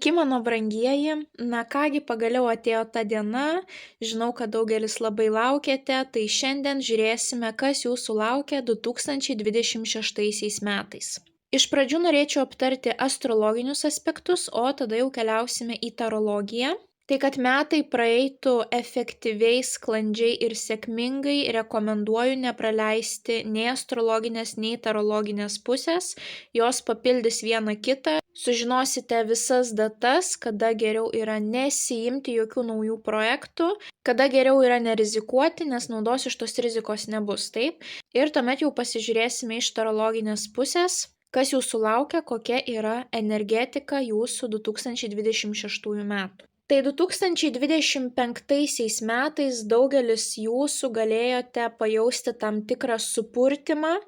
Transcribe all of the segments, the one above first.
Sveiki, mano brangieji. Na kągi, pagaliau atėjo ta diena. Žinau, kad daugelis labai laukėte, tai šiandien žiūrėsime, kas jūsų laukia 2026 metais. Iš pradžių norėčiau aptarti astrologinius aspektus, o tada jau keliausime į tarologiją. Tai kad metai praeitų efektyviai, sklandžiai ir sėkmingai, rekomenduoju nepraleisti nei astrologinės, nei tarologinės pusės. Jos papildys vieną kitą. Sužinosite visas datas, kada geriau yra nesiimti jokių naujų projektų, kada geriau yra nerizikuoti, nes naudos iš tos rizikos nebus, taip? Ir tuomet jau pasižiūrėsime iš tarologinės pusės, kas jūsų laukia, kokia yra energetika jūsų 2026 metų. Tai 2025 metais daugelis jūsų galėjote pajausti tam tikrą supurtimą,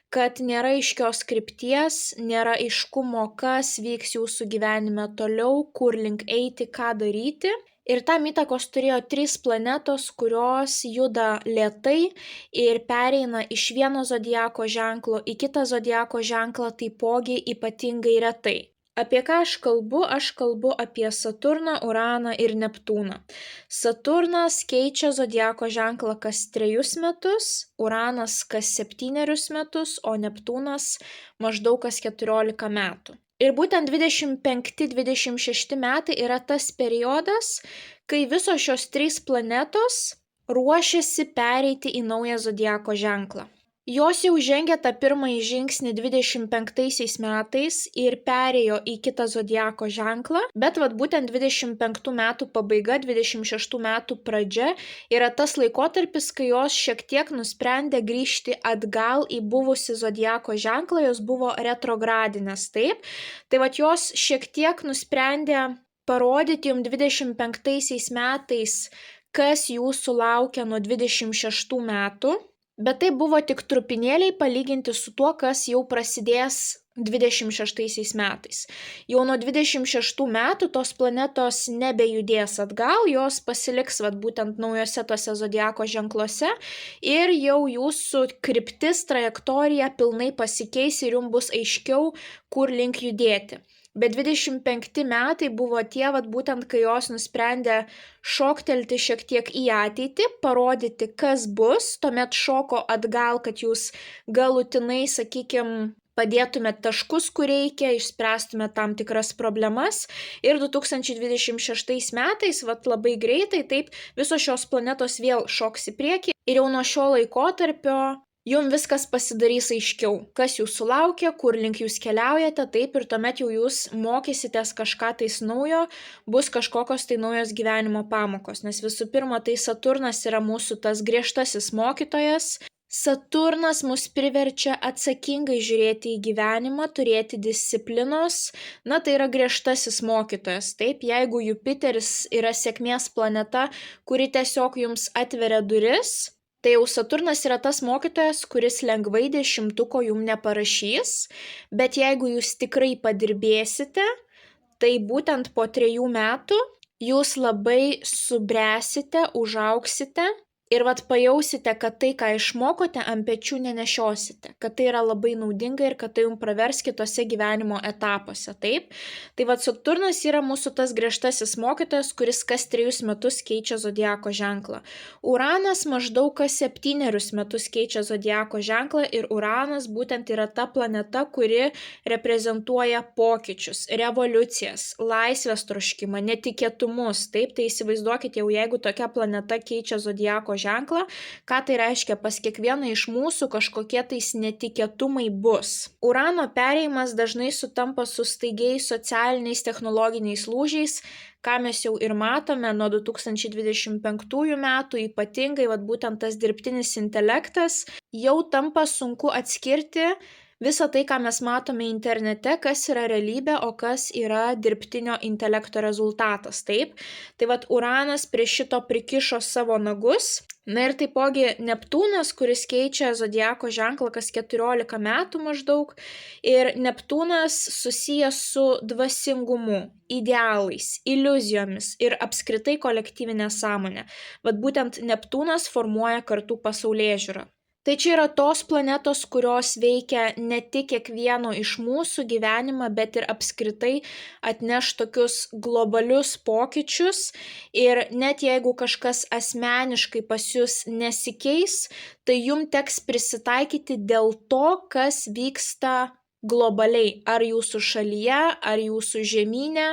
kad nėra aiškios krypties, nėra aiškumo, kas vyks jūsų gyvenime toliau, kur link eiti, ką daryti. Ir tam įtakos turėjo 3 planetos, kurios juda lėtai ir pereina iš vieno zodiako ženklo į kitą zodiako ženklą taipogi ypatingai retai. Apie ką aš kalbu? Aš kalbu apie Saturną, Uraną ir Neptūną. Saturnas keičia zodiako ženklą kas 3 metus, Uranas kas 7 metus, o Neptūnas maždaug kas 14 metų. Ir būtent 25-26 metai yra tas periodas, kai visos šios 3 planetos ruošiasi pereiti į naują zodiako ženklą. Jos jau žengė tą pirmąjį žingsnį 25 metais ir perėjo į kitą zodiako ženklą, bet būtent 25 metų pabaiga, 26 metų pradžia yra tas laikotarpis, kai jos šiek tiek nusprendė grįžti atgal į buvusį zodiako ženklą, jos buvo retrogradinės, taip? Tai jos šiek tiek nusprendė parodyti jums 25 metais, kas jūsų laukia nuo 26 metų. Bet tai buvo tik trupinėliai palyginti su tuo, kas jau prasidės 26 metais. Jau nuo 26 metų tos planetos nebejudės atgal, jos pasiliks būtent naujose tose zodiako ženkluose ir jau jūsų kryptis, trajektorija pilnai pasikeis ir jums bus aiškiau, kur link judėti. Bet 25 metai buvo tie, būtent kai jos nusprendė šoktelti šiek tiek į ateitį, parodyti, kas bus, tuomet šoko atgal, kad jūs galutinai, padėtumėt taškus, kur reikia, išspręstumėt tam tikras problemas. Ir 2026 metais, labai greitai, taip, visos šios planetos vėl šoks į priekį. Ir jau nuo šio laikotarpio jums viskas pasidarys aiškiau, kas jūsų laukia, kur link jūs keliaujate, taip, ir tuomet jau jūs mokysitės kažką tais naujo, bus kažkokios tai naujos gyvenimo pamokos, nes visų pirma, tai Saturnas yra mūsų tas griežtasis mokytojas. Saturnas mus priverčia atsakingai žiūrėti į gyvenimą, turėti disciplinos, tai yra griežtasis mokytojas, taip, jeigu Jupiteris yra sėkmės planeta, kuri tiesiog jums atveria duris, tai jau Saturnas yra tas mokytojas, kuris lengvai 10-ko jums neparašys, bet jeigu jūs tikrai padirbėsite, tai būtent po 3 metų jūs labai subręsite, užaugsite ir pajausite, kad tai, ką išmokote, ant pečių nenešiosite, kad tai yra labai naudinga ir kad tai jums pravers kitose gyvenimo etapuose, taip? Tai Saturnas yra mūsų tas griežtasis mokytojas, kuris kas 3 metus keičia zodiako ženklą. Uranas maždaug kas 7 metus keičia zodiako ženklą ir Uranas būtent yra ta planeta, kuri reprezentuoja pokyčius, revoliucijas, laisvės troškimą, netikėtumus, taip? Tai įsivaizduokite jau, jeigu tokia planeta keičia zodiako ženklą, ką tai reiškia, pas kiekvieną iš mūsų kažkokie tais netikėtumai bus. Urano perėjimas dažnai sutampa su staigiais socialiniais technologiniais lūžiais, ką mes jau ir matome nuo 2025 metų, ypatingai būtent tas dirbtinis intelektas, jau tampa sunku atskirti visą tai, ką mes matome internete, kas yra realybė, o kas yra dirbtinio intelekto rezultatas, taip? Tai Uranas prie šito prikišo savo nagus. Ir taipogi Neptūnas, kuris keičia zodiako ženklą kas 14 metų maždaug. Ir Neptūnas susijęs su dvasingumu, idealais, iliuzijomis ir apskritai kolektyvinė sąmonė. Būtent Neptūnas formuoja kartų pasaulėžiūrą. Tai čia yra tos planetos, kurios veikia ne tik kiekvieno iš mūsų gyvenimą, bet ir apskritai atneš tokius globalius pokyčius. Ir net jeigu kažkas asmeniškai pas jūs nesikeis, tai jums teks prisitaikyti dėl to, kas vyksta globaliai. Ar jūsų šalyje, ar jūsų žemyne,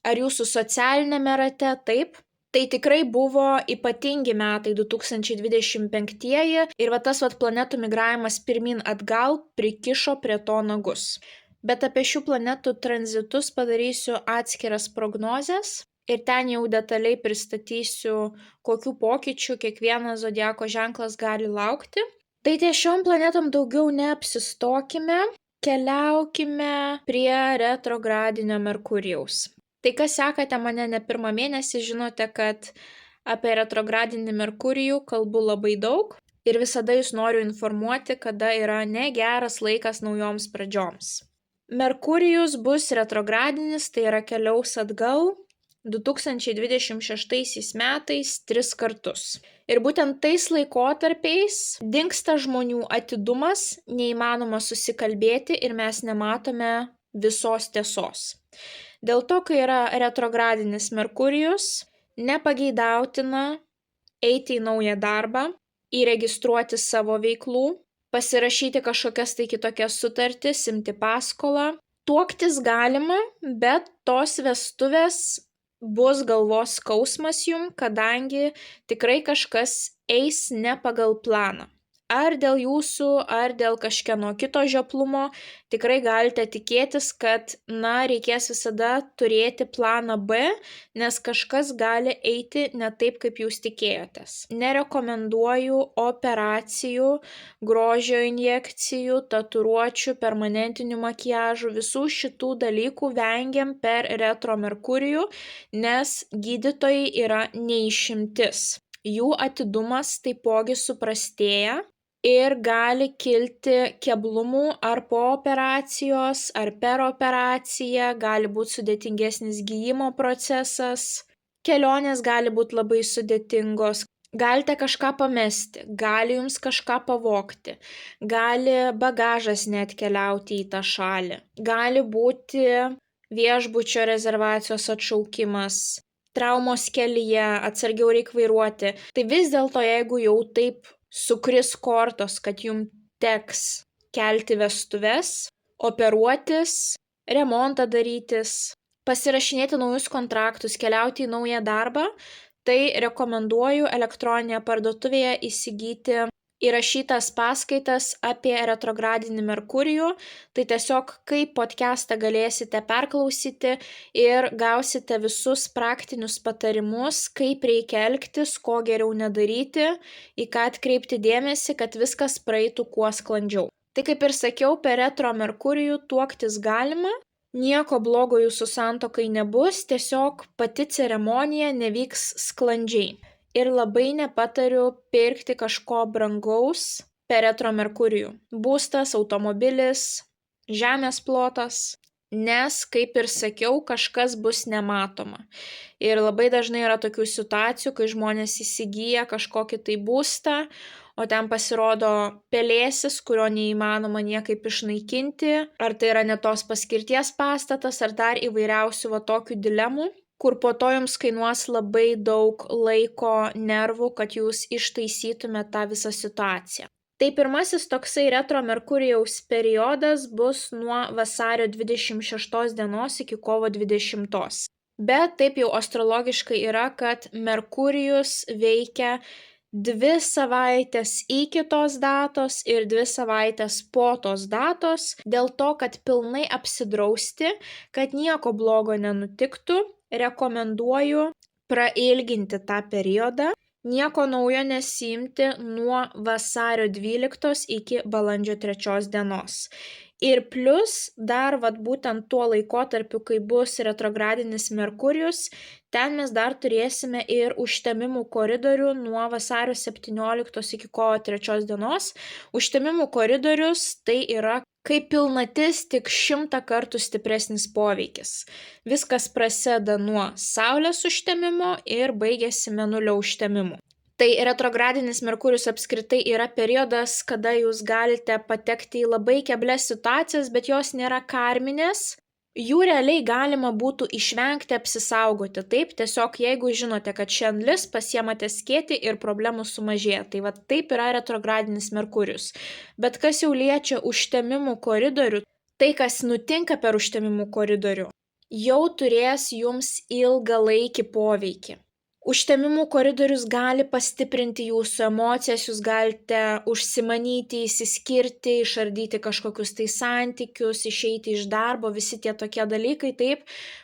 ar jūsų socialinėme rate, taip. Tai tikrai buvo ypatingi metai 2025 ir tas planetų migravimas pirmin atgal prikišo prie to nagus. Bet apie šių planetų tranzitus padarysiu atskiras prognozes ir ten jau detaliai pristatysiu, kokių pokyčių kiekvienas zodiako ženklas gali laukti. Tai ties šiom planetom daugiau neapsistokime, keliaukime prie retrogradinio Merkurijaus. Tai kas sekate mane ne pirmą mėnesį, žinote, kad apie retrogradinį Merkurijų kalbu labai daug ir visada jūs noriu informuoti, kada yra negeras laikas naujoms pradžioms. Merkurijus bus retrogradinis, tai yra keliaus atgal 2026 metais 3 kartus. Ir būtent tais laikotarpiais dingsta žmonių atidumas, neįmanoma susikalbėti ir mes nematome visos tiesos. Dėl to, kai yra retrogradinis Merkurijus, nepageidautina eiti į naują darbą, įregistruoti savo veiklų, pasirašyti kažkokias tai kitokias sutartis, imti paskolą. Tuoktis galima, bet tos vestuvės bus galvos skausmas jum, kadangi tikrai kažkas eis ne pagal planą. Ar dėl jūsų, ar dėl kažkieno kito žioplumo, tikrai galite tikėtis, kad, reikės visada turėti planą B, nes kažkas gali eiti ne taip, kaip jūs tikėjotės. Nerekomenduoju operacijų, grožio injekcijų, tatuiruočių, permanentinių makiažų, visų šitų dalykų vengiam per retro Merkurijų, nes gydytojai yra neišimtis. Jų atidumas taipogi suprastėja. Ir gali kilti keblumų ar po operacijos, ar per operaciją, gali būti sudėtingesnis gijimo procesas, kelionės gali būti labai sudėtingos, galite kažką pamesti, gali jums kažką pavogti, gali bagažas net keliauti į tą šalį, gali būti viešbučio rezervacijos atšaukimas, traumos kelyje, atsargiau reikia vairuoti. Tai vis dėlto, jeigu jau taip sukris kortos, kad jums teks kelti vestuves, operuotis, remontą darytis, pasirašinėti naujus kontraktus, keliauti į naują darbą, tai rekomenduoju elektroninėje parduotuvėje įsigyti įrašytas paskaitas apie retrogradinį Merkurijų. Tai tiesiog kaip podcastą galėsite perklausyti ir gausite visus praktinius patarimus, kaip reikia elgtis, ko geriau nedaryti, į ką atkreipti dėmesį, kad viskas praeitų kuo sklandžiau. Tai kaip ir sakiau, per retro Merkurijų tuoktis galima, nieko blogo jūsų santuokai nebus, tiesiog pati ceremonija nevyks sklandžiai. Ir labai nepatariu pirkti kažko brangaus per retro Merkurijų. Būstas, automobilis, žemės plotas, nes, kaip ir sakiau, kažkas bus nematoma. Ir labai dažnai yra tokių situacijų, kai žmonės įsigyja kažkokį tai būstą, o ten pasirodo pelėsis, kurio neįmanoma niekaip išnaikinti, ar tai yra ne tos paskirties pastatas, ar dar įvairiausių tokių dilemų, kur po to jums kainuos labai daug laiko, nervų, kad jūs ištaisytumėte tą visą situaciją. Tai pirmasis toksai retro Merkurijaus periodas bus nuo vasario 26 dienos iki kovo 20. Bet taip jau astrologiškai yra, kad Merkurijus veikia 2 savaitės iki tos datos ir 2 savaitės po tos datos, dėl to, kad pilnai apsidrausti, kad nieko blogo nenutiktų, rekomenduoju prailginti tą periodą, nieko naujo nesiimti nuo vasario 12 iki balandžio 3 dienos. Ir plus dar būtent tuo laikotarpiu, kai bus retrogradinis Merkurijus, ten mes dar turėsime ir užtemimų koridorių nuo vasario 17 iki kovo 3 dienos. Užtemimų koridorius tai yra kaip pilnatis, tik 100 kartų stipresnis poveikis. Viskas prasideda nuo Saulės užtemimo ir baigėsi Mėnulio užtemimu. Tai retrogradinis Merkurijus apskritai yra periodas, kada jūs galite patekti į labai keblias situacijas, bet jos nėra karminės. Jų realiai galima būtų išvengti, apsisaugoti. Taip, tiesiog jeigu žinote, kad šiandien lis, pasiemate skėtį ir problemų sumažėja. Tai va taip yra retrogradinis Merkurijus. Bet kas jau liečia užtemimų koridorių, tai kas nutinka per užtemimų koridorių, jau turės jums ilgalaikį poveikį. Užtemimų koridorius gali pastiprinti jūsų emocijas, jūs galite užsimanyti, įsiskirti, išardyti kažkokius tai santykius, išeiti iš darbo, visi tie tokie dalykai, taip,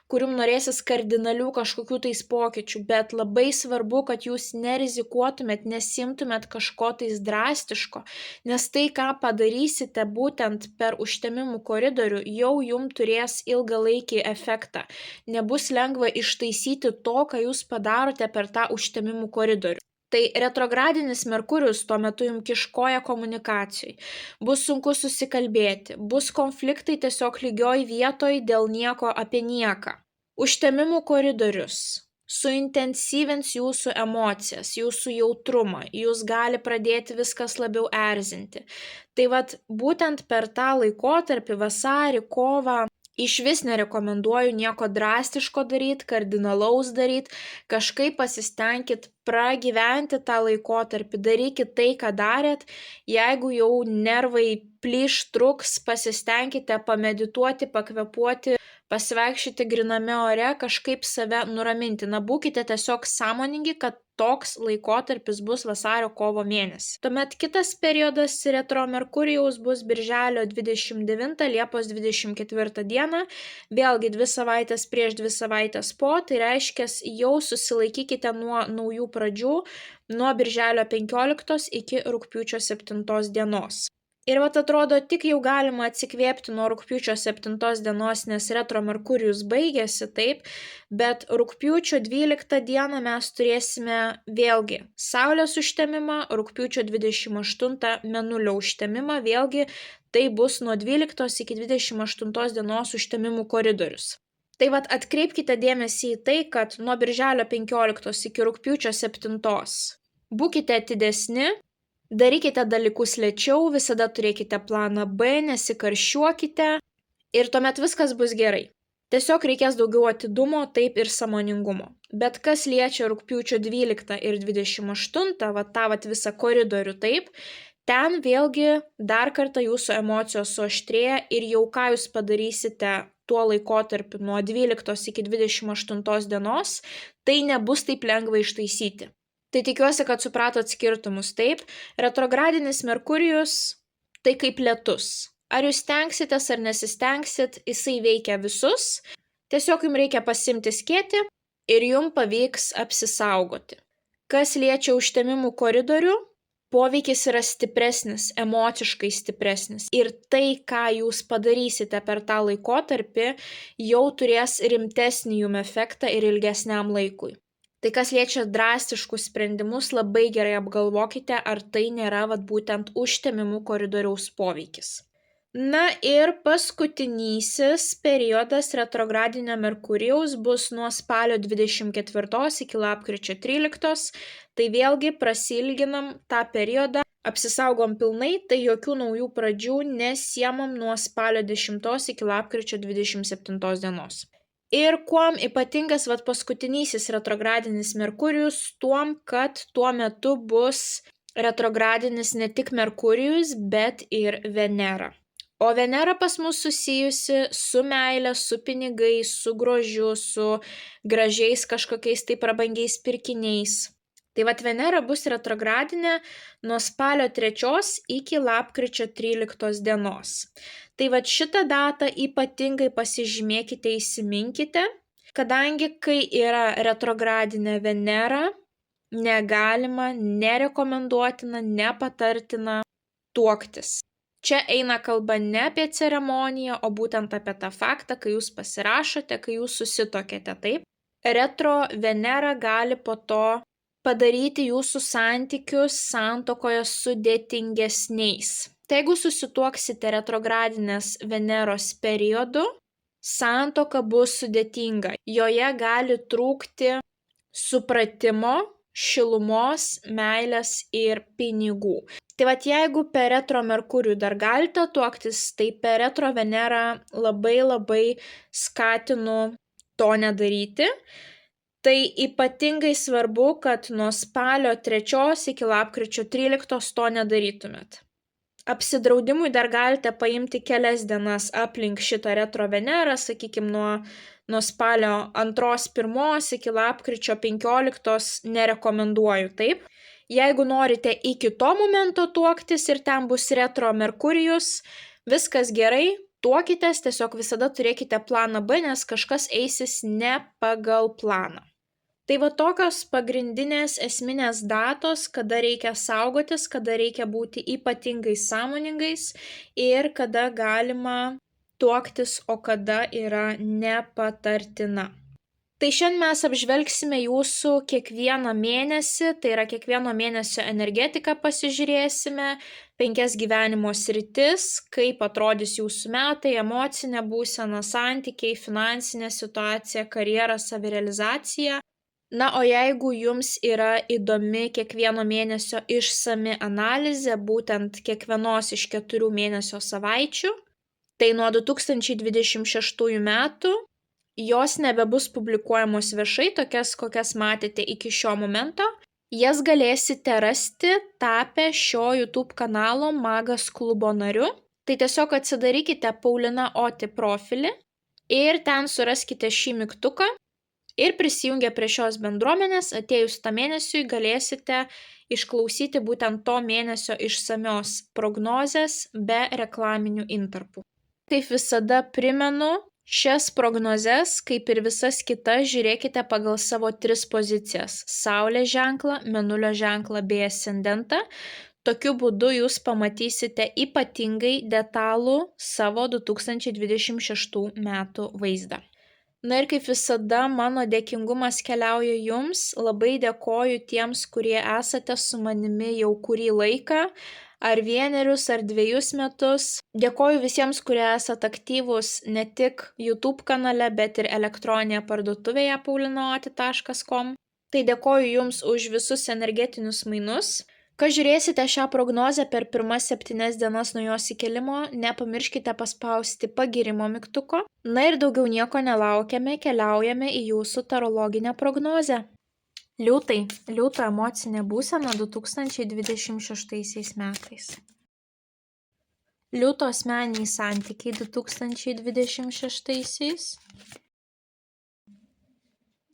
kurium norėsis kardinalių kažkokių tais pokyčių, bet labai svarbu, kad jūs nerizikuotumėt, nesimtumėt kažko tais drastiško, nes tai, ką padarysite būtent per užtemimų koridorių, jau jums turės ilgalaikį efektą. Nebus lengva ištaisyti to, ką jūs padarote per tą užtemimų koridorių. Tai retrogradinis Merkurijus tuo metu jums kiškoja komunikacijai. Bus sunku susikalbėti, bus konfliktai tiesiog lygioj vietoj dėl nieko apie nieką. Užtemimų koridorius suintensyvins jūsų emocijas, jūsų jautrumą, jūs gali pradėti viskas labiau erzinti. Tai vat būtent per tą laikotarpį, vasarį, kovą, išvis nerekomenduoju nieko drastiško daryti, kardinalaus daryti, kažkaip pasistengkit pragyventi tą laikotarpį, darykit tai, ką darėt, jeigu jau nervai plyš, truks, pasistengkite pamedituoti, pakvepuoti, pasivaikščioti griname ore, kažkaip save nuraminti. Na, būkite tiesiog sąmoningi, kad toks laikotarpis bus vasario-kovo mėnesį. Tuomet kitas periodas retro Merkurijaus bus birželio 29, Liepos 24 dieną, vėlgi 2 savaitės prieš 2 savaitės po, tai reiškia jau susilaikykite nuo naujų pradžių, nuo birželio 15 iki rugpjūčio 7 dienos. Ir vat atrodo, tik jau galima atsikvėpti nuo rugpjūčio 7 dienos, nes retro Merkurijus baigėsi, taip, bet rugpjūčio 12 dieną mes turėsime vėlgi Saulės užtemimą, rugpjūčio 28 Mėnulio užtemimą, vėlgi tai bus nuo 12 iki 28 dienos užtemimų koridorius. Tai vat atkreipkite dėmesį į tai, kad nuo birželio 15 iki rugpjūčio 7 būkite atidesni, darykite dalykus lėčiau, visada turėkite planą B, nesikarščiuokite ir tuomet viskas bus gerai. Tiesiog reikės daugiau atidumo, taip ir sąmoningumo. Bet kas liečia rugpjūčio 12 ir 28, tą visą koridorių, taip, ten vėlgi dar kartą jūsų emocijos suaštrėja ir jau ką jūs padarysite tuo laikotarpiu nuo 12 iki 28 dienos, tai nebus taip lengva ištaisyti. Tai tikiuosi, kad supratot skirtumus, taip. Retrogradinis Merkurijus tai kaip lietus. Ar jūs stengsitės ar nesistengsit, jisai veikia visus. Tiesiog jums reikia pasimti skėtį ir jums pavyks apsisaugoti. Kas liečia užtemimų koridorių, poveikis yra stipresnis, emociškai stipresnis. Ir tai, ką jūs padarysite per tą laikotarpį, jau turės rimtesnį jums efektą ir ilgesniam laikui. Tai kas liečia drastiškus sprendimus, labai gerai apgalvokite, ar tai nėra būtent užtemimų koridoriaus poveikis. Na ir paskutinysis periodas retrogradinio Merkurijaus bus nuo spalio 24 iki lapkričio 13, tai vėlgi prasilginam tą periodą, apsisaugom pilnai, tai jokių naujų pradžių nesiemam nuo spalio 10 iki lapkričio 27 dienos. Ir kuom ypatingas paskutinysis retrogradinis Merkurijus, tuom, kad tuo metu bus retrogradinis ne tik Merkurijus, bet ir Venera. O Venera pas mus susijusi su meile, su pinigais, su grožiu, su gražiais kažkokiais tai prabangiais pirkiniais. Tai Venera bus retrogradinė nuo spalio 3 iki lapkričio 13 dienos. Tai šitą datą ypatingai pasižymėkite, įsiminkite, kadangi kai yra retrogradinė Venera, negalima, nerekomenduotina, nepatartina tuoktis. Čia eina kalba ne apie ceremoniją, o būtent apie tą faktą, kai jūs pasirašote, kai jūs susitokėte, taip. Retro Venera gali po to padaryti jūsų santykius santuokoje sudėtingesniais. Tai jeigu susituoksite retrogradinės Veneros periodu, santuoka bus sudėtinga. Joje gali trūkti supratimo, šilumos, meilės ir pinigų. Tai vat jeigu per retro Merkurijų dar galite tuoktis, tai per retro Venerą labai skatinu to nedaryti. Tai ypatingai svarbu, kad nuo spalio 3 iki lapkričio 13 to nedarytumėt. Apsidraudimui dar galite paimti kelias dienas aplink šitą retro Venerą, sakykime, nuo spalio 2-1 iki lapkričio 15 nerekomenduoju, taip. Jeigu norite iki to momento tuoktis ir ten bus retro Merkurijus, viskas gerai, tuokitės, tiesiog visada turėkite planą B, nes kažkas eisis ne pagal planą. Tai va tokios pagrindinės esminės datos, kada reikia saugotis, kada reikia būti ypatingai sąmoningais ir kada galima tuoktis, o kada yra nepatartina. Tai šiandien mes apžvelgsime jūsų kiekvieną mėnesį, tai yra kiekvieno mėnesio energetiką pasižiūrėsime, 5 gyvenimo sritis, kaip atrodys jūsų metai, emocinė būsena, santykiai, finansinė situacija, karjera, savirealizacija. Na, o jeigu jums yra įdomi kiekvieno mėnesio išsami analizė, būtent kiekvienos iš 4 mėnesio savaičių, tai nuo 2026 metų jos nebebus publikuojamos viešai, tokias, kokias matėte iki šio momento. Jas galėsite rasti tapę šio YouTube kanalo Magas klubo nariu. Tai tiesiog atsidarykite Paulina Oti profilį ir ten suraskite šį mygtuką ir prisijungę prie šios bendruomenės, atėjus tą mėnesiui galėsite išklausyti būtent to mėnesio išsamios prognozės be reklaminių intarpų. Kaip visada primenu, šias prognozes, kaip ir visas kitas, žiūrėkite pagal savo 3 pozicijas – Saulės ženklą, Mėnulio ženklą bei ascendentą. Tokiu būdu jūs pamatysite ypatingai detalų savo 2026 metų vaizdą. Na ir kaip visada, mano dėkingumas keliauja jums. Labai dėkoju tiems, kurie esate su manimi jau kurį laiką, ar 1 ar 2 metus. Dėkoju visiems, kurie esate aktyvūs ne tik YouTube kanale, bet ir elektroninėje parduotuvėje paulinaoti.com. Tai dėkoju jums už visus energetinius mainus. Kai žiūrėsite šią prognozę per pirmas 7 dienas nuo jos įkelimo, nepamirškite paspausti pagirimo mygtuko. Na ir daugiau nieko nelaukiame, keliaujame į jūsų tarologinę prognozę. Liūtai, liūto emocinė būsena 2026 metais. Liūto asmeniniai santykiai 2026.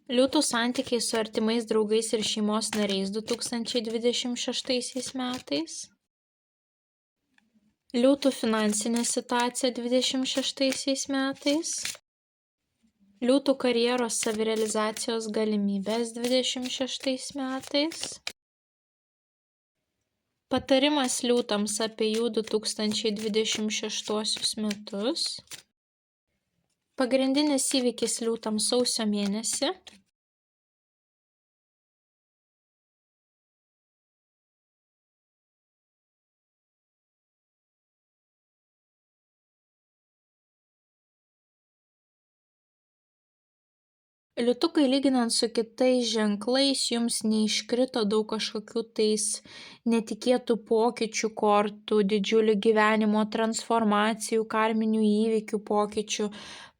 Liūtų santykiai su artimais draugais ir šeimos nariais 2026 metais. Liūtų finansinė situacija 2026 metais. Liūtų karjeros savirealizacijos galimybės 2026 metais. Patarimas liūtams apie jų 2026 metus. Pagrindinis įvykis liūtams sausio mėnesį. Liūtukai, lyginant su kitais ženklais, jums neiškrito daug kažkokių tais netikėtų pokyčių kortų, didžiulių gyvenimo transformacijų, karminių įvykių pokyčių.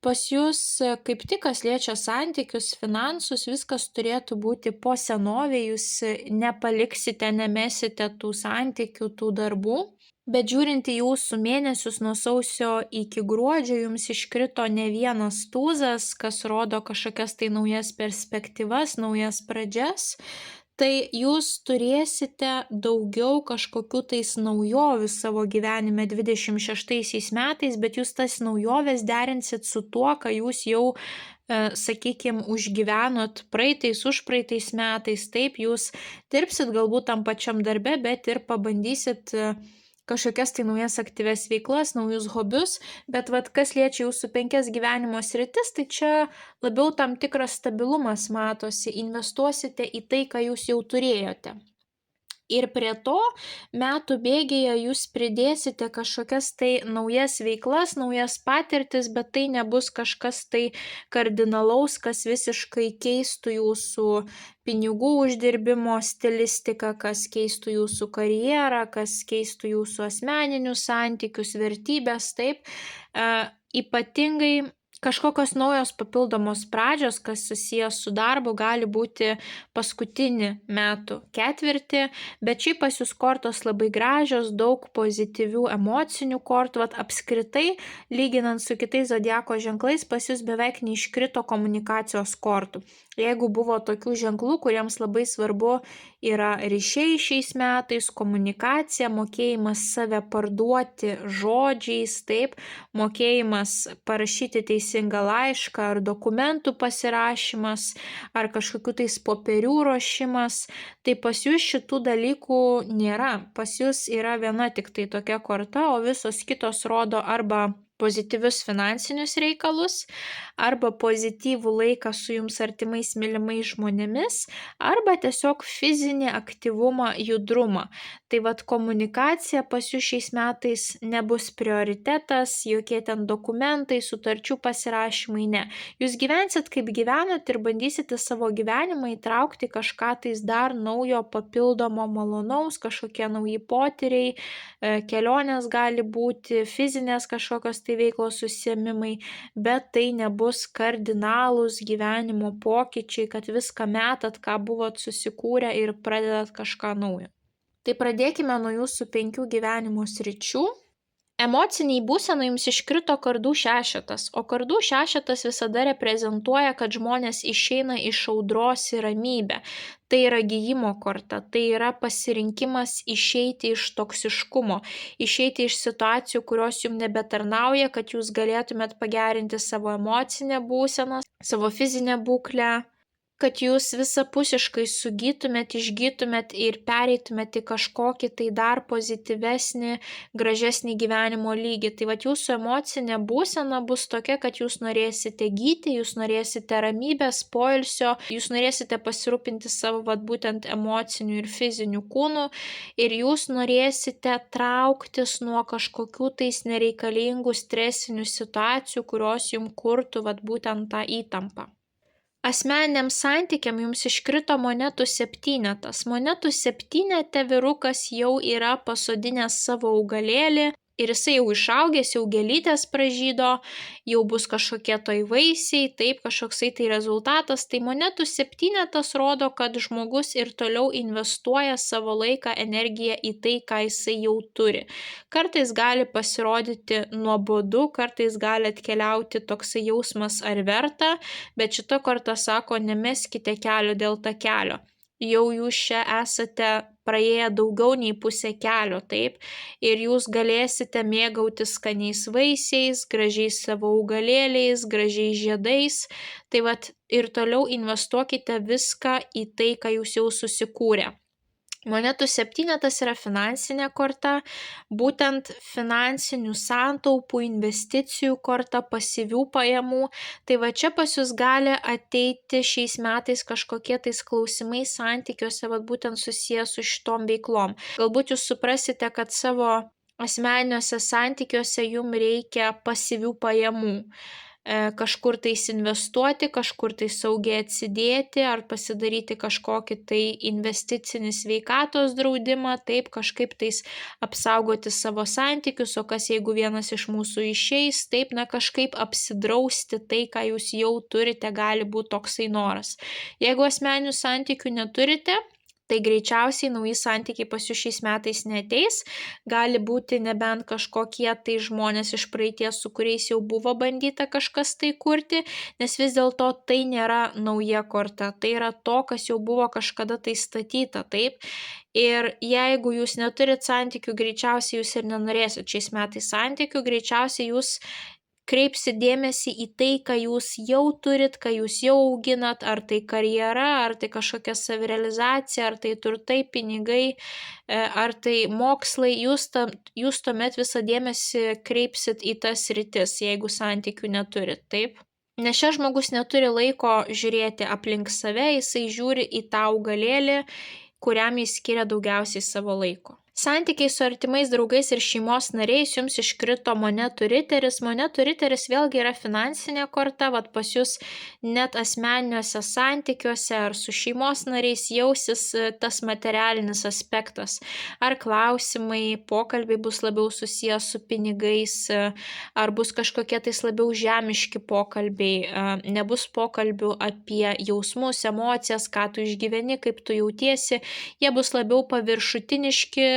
Pas jūs, kaip tik kas liečia santykius, finansus, viskas turėtų būti po senovei, jūs nepaliksite, nemesite tų santykių, tų darbų. Bet žiūrint į jūsų mėnesius nuo sausio iki gruodžio, jums iškrito ne vienas tūzas, kas rodo kažkokias tai naujas perspektyvas, naujas pradžias. Tai jūs turėsite daugiau kažkokių tais naujovių savo gyvenime 26 metais, bet jūs tas naujoves derinsit su tuo, ką jūs jau, sakykime, užgyvenot praeitais, užpraeitais metais. Taip, jūs dirbsit galbūt tam pačiam darbe, bet ir pabandysit kažkokias tai naujas aktyves veiklas, naujus hobius, bet kas liečia jūsų 5 gyvenimo sritis, tai čia labiau tam tikras stabilumas matosi, investuosite į tai, ką jūs jau turėjote. Ir prie to metų bėgyje jūs pridėsite kažkokias tai naujas veiklas, naujas patirtis, bet tai nebus kažkas tai kardinalaus, kas visiškai keistų jūsų pinigų uždirbimo stilistiką, kas keistų jūsų karjerą, kas keistų jūsų asmeninius santykius, vertybės, taip. Ypatingai kažkokios naujos papildomos pradžios, kas susijęs su darbu, gali būti paskutinį metų ketvirtį, bet šiaip pas jūs kortos labai gražios, daug pozityvių emocinių kortų, apskritai, lyginant su kitais zodiako ženklais, pas jūs beveik neiškrito komunikacijos kortų. Jeigu buvo tokių ženklų, kuriems labai svarbu yra ryšiai šiais metais, komunikacija, mokėjimas save parduoti žodžiais, taip, mokėjimas parašyti teisingą laišką ar dokumentų pasirašymas, ar kažkokių tais popierių ruošimas, tai pas jūs šitų dalykų nėra. Pas jūs yra viena tik tai tokia korta, o visos kitos rodo arba pozityvius finansinius reikalus, arba pozityvų laiką su jums artimais mylimais žmonėmis, arba tiesiog fizinį aktyvumą, judrumą. Tai komunikacija pas jūs šiais metais nebus prioritetas, jokie ten dokumentai, sutarčių pasirašymai, ne. Jūs gyvensit kaip gyvenat ir bandysite savo gyvenimą įtraukti kažką tais dar naujo, papildomo, malonaus, kažkokie nauji potyriai, kelionės gali būti, fizinės kažkokios tai veiklos užsiėmimai, bet tai nebus kardinalūs gyvenimo pokyčiai, kad viską metat, ką buvot susikūrę ir pradedat kažką naujo. Tai pradėkime nuo jūsų 5 gyvenimo sričių. Emociniai būsenai jums iškrito kardų šešetas, o kardų šešetas visada reprezentuoja, kad žmonės išeina iš audros į ramybę. Tai yra gijimo korta, tai yra pasirinkimas išeiti iš toksiškumo, išeiti iš situacijų, kurios jums nebetarnauja, kad jūs galėtumėt pagerinti savo emocinę būseną, savo fizinę būklę, kad jūs visapusiškai sugytumėt, išgytumėt ir pereitumėt į kažkokį tai dar pozityvesnį, gražesnį gyvenimo lygį. Tai jūsų emocinė būsena bus tokia, kad jūs norėsite gyti, jūs norėsite ramybės, poilsio, jūs norėsite pasirūpinti savo būtent emociniu ir fiziniu kūnu ir jūs norėsite trauktis nuo kažkokių tais nereikalingų stresinių situacijų, kurios jums kurtų būtent tą įtampą. Asmeniniam santykiam jums iškrito monetų septynetas. Monetų septynete vyrukas jau yra pasodinęs savo augalėlį ir jisai jau išaugęs, jau gėlytės pražydo, jau bus kažkokie tai vaisiai, taip, kažkoksai tai rezultatas. Tai monetų septynetas rodo, kad žmogus ir toliau investuoja savo laiką, energiją į tai, ką jisai jau turi. Kartais gali pasirodyti nuobodu, kartais gali atkeliauti toksai jausmas ar verta, bet šita korta sako, nemeskite kelio dėl takelio. Jau jūs čia esate praėję daugiau nei pusę kelio, taip, ir jūs galėsite mėgautis skaniais vaisiais, gražiais savo augalėliais, gražiais žiedais, tai ir toliau investuokite viską į tai, ką jūs jau susikūrė. Monetų septynetas yra finansinė korta, būtent finansinių santaupų, investicijų korta, pasyvių pajamų. Tai čia pas jūs gali ateiti šiais metais kažkokie tais klausimai santykiuose, būtent susijęs su šitom veiklom. Galbūt jūs suprasite, kad savo asmeniniuose santykiuose jums reikia pasyvių pajamų. Kažkur tais investuoti, kažkur tai saugiai atsidėti ar pasidaryti kažkokį tai investicinį sveikatos draudimą, taip kažkaip tais apsaugoti savo santykius, o kas jeigu vienas iš mūsų išeis, taip kažkaip apsidrausti tai, ką jūs jau turite, gali būti toksai noras. Jeigu asmeninių santykių neturite, tai greičiausiai nauji santykiai pas jūs šiais metais neateis, gali būti nebent kažkokie tai žmonės iš praeities, su kuriais jau buvo bandyta kažkas tai kurti, nes vis dėlto tai nėra nauja korta, tai yra to, kas jau buvo kažkada tai statyta, taip. Ir jeigu jūs neturit santykių, greičiausiai jūs ir nenorėsit šiais metais santykių, greičiausiai jūs kreipsit dėmesį į tai, ką jūs jau turit, ką jūs jau auginat, ar tai karjera, ar tai kažkokia savirealizacija, ar tai turtai, pinigai, ar tai mokslai, jūs tuomet visą dėmesį kreipsit į tas sritis, jeigu santykių neturit, taip? Nes šia žmogus neturi laiko žiūrėti aplink save, jisai žiūri į tą augalėlį, kuriam jis skiria daugiausiai savo laiko. Santykiai su artimais draugais ir šeimos nariais jums iškrito monetų riteris. Monetų riteris vėlgi yra finansinė korta, vat pas jūs net asmeniniuose santykiuose ar su šeimos nariais jausis tas materialinis aspektas. Ar klausimai, pokalbiai bus labiau susijęs su pinigais, ar bus kažkokie tais labiau žemiški pokalbiai, nebus pokalbių apie jausmus, emocijas, ką tu išgyveni, kaip tu jautiesi, jie bus labiau paviršutiniški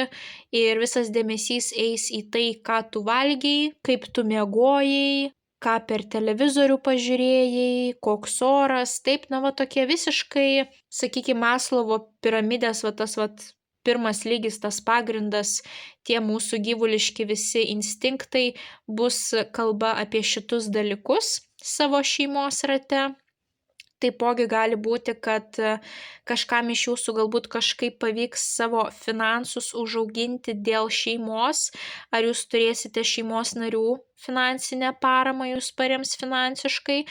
ir visas dėmesys eis į tai, ką tu valgei, kaip tu miegojai, ką per televizorių pažiūrėjai, koks oras, taip, tokie visiškai, sakykime, Maslovo piramidės, tas pirmas lygis, tas pagrindas, tie mūsų gyvuliški visi instinktai, bus kalba apie šitus dalykus savo šeimos rate. Taipogi gali būti, kad kažkam iš jūsų galbūt kažkaip pavyks savo finansus užauginti dėl šeimos, ar jūs turėsite šeimos narių finansinę paramą, jūs parems finansiškai,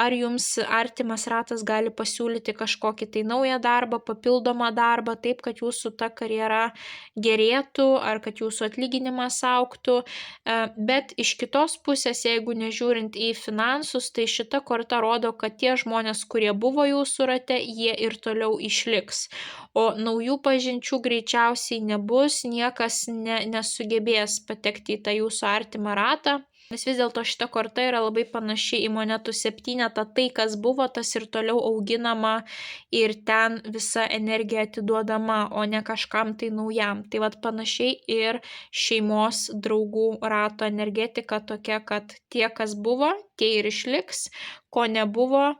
ar jums artimas ratas gali pasiūlyti kažkokį tai naują darbą, papildomą darbą, taip, kad jūsų ta karjera gerėtų, ar kad jūsų atlyginimas augtų. Bet iš kitos pusės, jeigu nežiūrint į finansus, tai šita korta rodo, kad tie žmonės, kurie buvo jūsų rate, jie ir toliau išliks. O naujų pažinčių greičiausiai nebus, niekas nesugebės patekti į tą jūsų artimą ratą. Nes vis dėlto šita korta yra labai panaši į monetų septynetą, tai kas buvo, tas ir toliau auginama ir ten visa energija atiduodama, o ne kažkam tai naujam. Tai panašiai ir šeimos draugų rato energetika tokia, kad tie, kas buvo, tie ir išliks, ko nebuvo,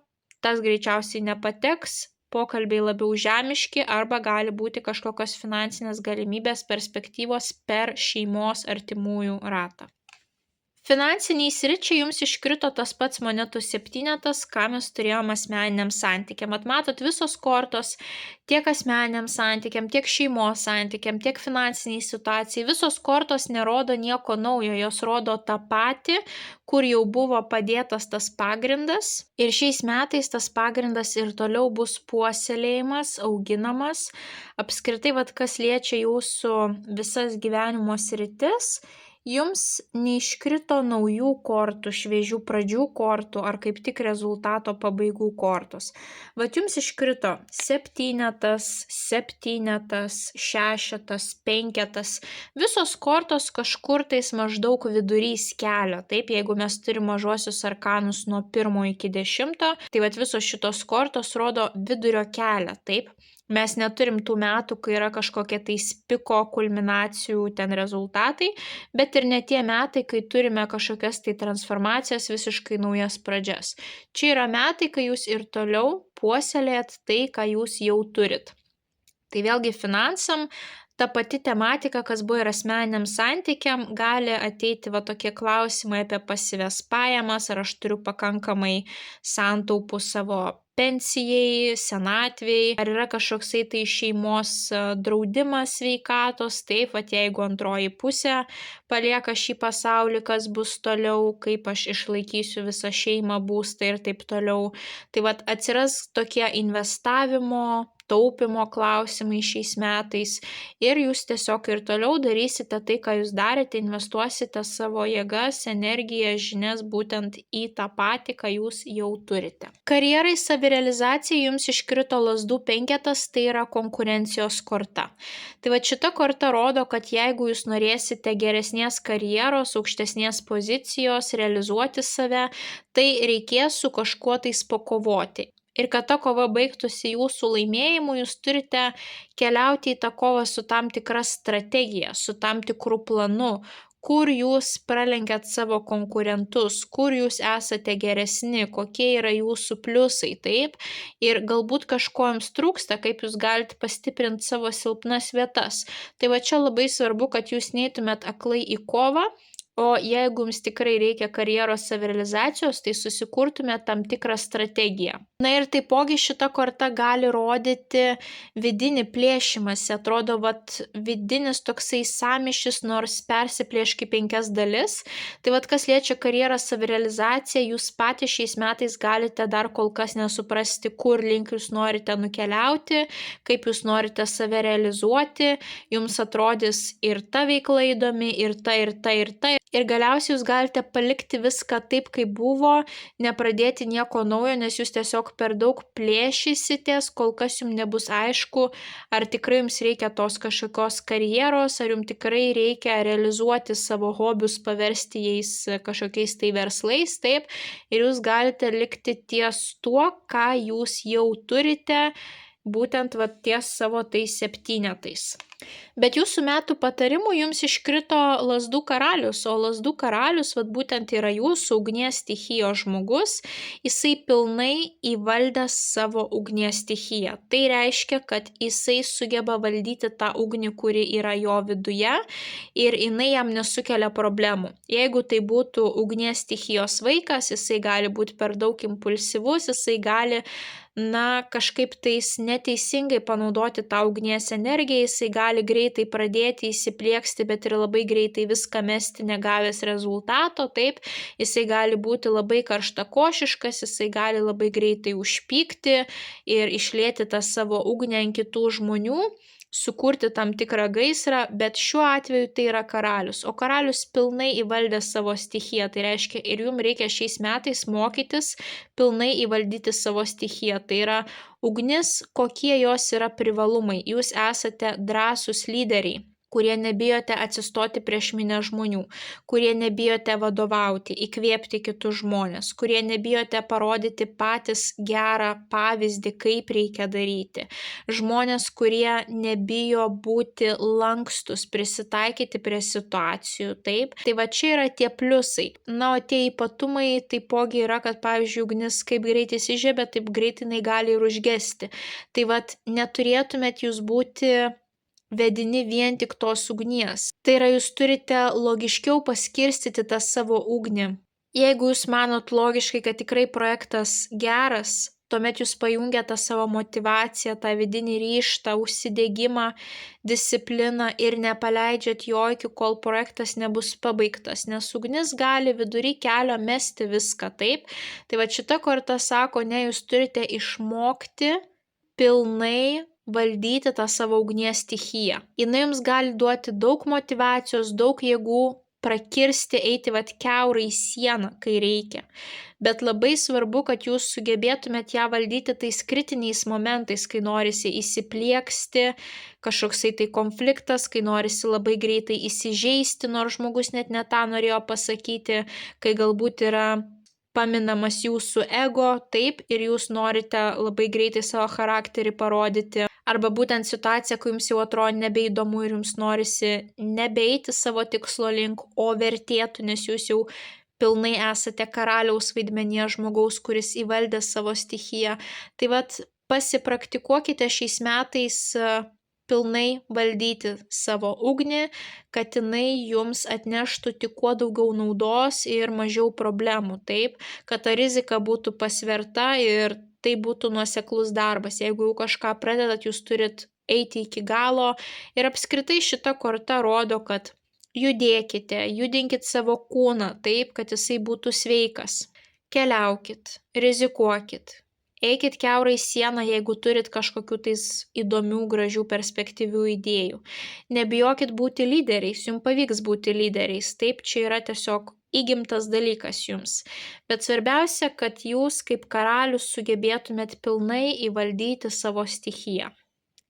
tas greičiausiai nepateks, pokalbiai labiau žemiški arba gali būti kažkokios finansinės galimybės, perspektyvos per šeimos artimųjų ratą. Finansiniai sričiai jums iškrito tas pats monetų septynetas, ką mes turėjom asmeniniam santykiam. Matot, visos kortos tiek asmeniniam santykiam, tiek šeimos santykiam, tiek finansiniai situacijai, visos kortos nerodo nieko naujo, jos rodo tą patį, kur jau buvo padėtas tas pagrindas. Ir šiais metais tas pagrindas ir toliau bus puoselėjimas, auginamas. Apskritai, kas liečia jūsų visas gyvenimo sritis, jums neiškrito naujų kortų, šviežių pradžių kortų ar kaip tik rezultato pabaigų kortos. Jums iškrito septynetas, šešetas, penketas. Visos kortos kažkur tais maždaug vidurys kelio. Taip, jeigu mes turime mažuosius arkanus nuo 1 iki 10, tai visos šitos kortos rodo vidurio kelią. Taip. Mes neturim tų metų, kai yra kažkokie tai piko kulminacijų ten rezultatai, bet ir ne tie metai, kai turime kažkokias tai transformacijas, visiškai naujas pradžias. Čia yra metai, kai jūs ir toliau puoselėjat tai, ką jūs jau turit. Tai vėlgi finansam ta pati tematika, kas buvo ir asmeniniam santykiam, gali ateiti tokie klausimai apie pasyvias pajamas, ar aš turiu pakankamai santaupų savo pensijai, senatvei, ar yra kažkoksai tai šeimos draudimas sveikatos, taip, jeigu antroji pusė palieka šį pasaulį, kas bus toliau, kaip aš išlaikysiu visą šeimą, būstą ir taip toliau. Tai atsiras tokie investavimo, taupimo klausimai šiais metais ir jūs tiesiog ir toliau darysite tai, ką jūs darėte, investuosite savo jėgas, energiją, žinias būtent į tą patį, ką jūs jau turite. Karjerai, savirealizacijai jums iškrito lazdų penketas, tai yra konkurencijos korta. Tai šita korta rodo, kad jeigu jūs norėsite geresnės karjeros, aukštesnės pozicijos, realizuoti save, tai reikės su kažkuo tais pakovoti. Ir kad ta kova baigtųsi jūsų laimėjimu, jūs turite keliauti į tą kovą su tam tikra strategija, su tam tikru planu, kur jūs pralenkėt savo konkurentus, kur jūs esate geresni, kokie yra jūsų pliusai, taip, ir galbūt kažko jums trūksta, kaip jūs galite pastiprinti savo silpnas vietas. Tai čia labai svarbu, kad jūs neitumėt aklai į kovą, O jeigu jums tikrai reikia karjeros savirealizacijos, tai susikurtume tam tikrą strategiją. Na ir taipogi šita korta gali rodyti vidinį plėšimąsi. Atrodo, vidinis toksai sąmyšis, nors persiplėšk į 5 dalis. Tai kas liečia karjerą savirealizaciją, jūs patys šiais metais galite dar kol kas nesuprasti, kur link jūs norite nukeliauti, kaip jūs norite save realizuoti. Jums atrodys ir ta veikla įdomi, ir ta, ir ta, ir ta. Ir galiausiai jūs galite palikti viską taip, kaip buvo, nepradėti nieko naujo, nes jūs tiesiog per daug plėšysitės, kol kas jums nebus aišku, ar tikrai jums reikia tos kažkokios karjeros, ar jums tikrai reikia realizuoti savo hobius, paversti jais kažkokiais tai verslais, taip, ir jūs galite likti ties tuo, ką jūs jau turite, būtent ties savo tais 7. Bet jūsų metų patarimų jums iškrito lazdų karalius, o lazdų karalius būtent yra jūsų ugnies stichijos žmogus, jisai pilnai įvaldęs savo ugnies stichiją. Tai reiškia, kad jisai sugeba valdyti tą ugnį, kuri yra jo viduje ir jinai jam nesukelia problemų. Jeigu tai būtų ugnies stichijos vaikas, jisai gali būti per daug impulsyvus, jisai gali kažkaip tais neteisingai panaudoti tą ugnies energiją, jisai gali greitai pradėti įsiplieksti, bet ir labai greitai viską mesti negavęs rezultato, taip, jisai gali būti labai karštakošiškas, jisai gali labai greitai užpykti ir išlieti tą savo ugnį ant kitų žmonių, sukurti tam tikrą gaisrą, bet šiuo atveju tai yra karalius, o karalius pilnai įvaldė savo stichiją, tai reiškia ir jums reikia šiais metais mokytis pilnai įvaldyti savo stichiją, tai yra ugnis, kokie jos yra privalumai, jūs esate drąsūs lyderiai, kurie nebijote atsistoti prieš minę žmonių, kurie nebijote vadovauti, įkvėpti kitus žmonės, kurie nebijote parodyti patys gerą pavyzdį, kaip reikia daryti. Žmonės, kurie nebijo būti lankstus, prisitaikyti prie situacijų, taip. Tai čia yra tie pliusai. Na, o tie ypatumai taipogi yra, kad pavyzdžiui, ugnis kaip greitai įsižiebia, taip greitai jinai gali ir užgesti. Tai neturėtumėt jūs būti vedini vien tik tos ugnies. Tai yra, jūs turite logiškiau paskirstyti tą savo ugnį. Jeigu jūs manot logiškai, kad tikrai projektas geras, tuomet jūs pajungiate tą savo motivaciją, tą vidinį ryžtą, užsidegimą, discipliną ir nepaleidžiat jo iki kol projektas nebus pabaigtas, nes ugnis gali vidury kelio mesti viską, taip. Tai šita korta sako, ne, jūs turite išmokti pilnai valdyti tą savo ugnies stichiją. Jis jums gali duoti daug motivacijos, daug jėgų prakirsti, eiti kiaurai į sieną, kai reikia. Bet labai svarbu, kad jūs sugebėtumėt ją valdyti tais kritiniais momentais, kai norisi įsiplieksti, kažkoksai tai konfliktas, kai norisi labai greitai įsižeisti, nors žmogus net ne tą norėjo pasakyti, kai galbūt yra paminamas jūsų ego, taip, ir jūs norite labai greitai savo charakterį parodyti. Arba būtent situacija, kai jums jau atrodo nebeįdomu ir jums norisi nebeiti savo tikslo link, o vertėtų, nes jūs jau pilnai esate karaliaus vaidmenyje žmogaus, kuris įvaldė savo stichiją. Tai pasipraktikuokite šiais metais pilnai valdyti savo ugnį, kad jinai jums atneštų tik kuo daugiau naudos ir mažiau problemų, taip, kad ta rizika būtų pasverta ir tai būtų nuoseklus darbas. Jeigu jau kažką pradedat, jūs turit eiti iki galo ir apskritai šita korta rodo, kad judėkite, judinkit savo kūną taip, kad jisai būtų sveikas. Keliaukit, rizikuokit. Eikit kiaurai sieną, jeigu turit kažkokių tais įdomių, gražių, perspektyvių idėjų. Nebijokit būti lyderiais, jums pavyks būti lyderiais. Taip, čia yra tiesiog įgimtas dalykas jums. Bet svarbiausia, kad jūs kaip karalius sugebėtumėt pilnai įvaldyti savo stichiją.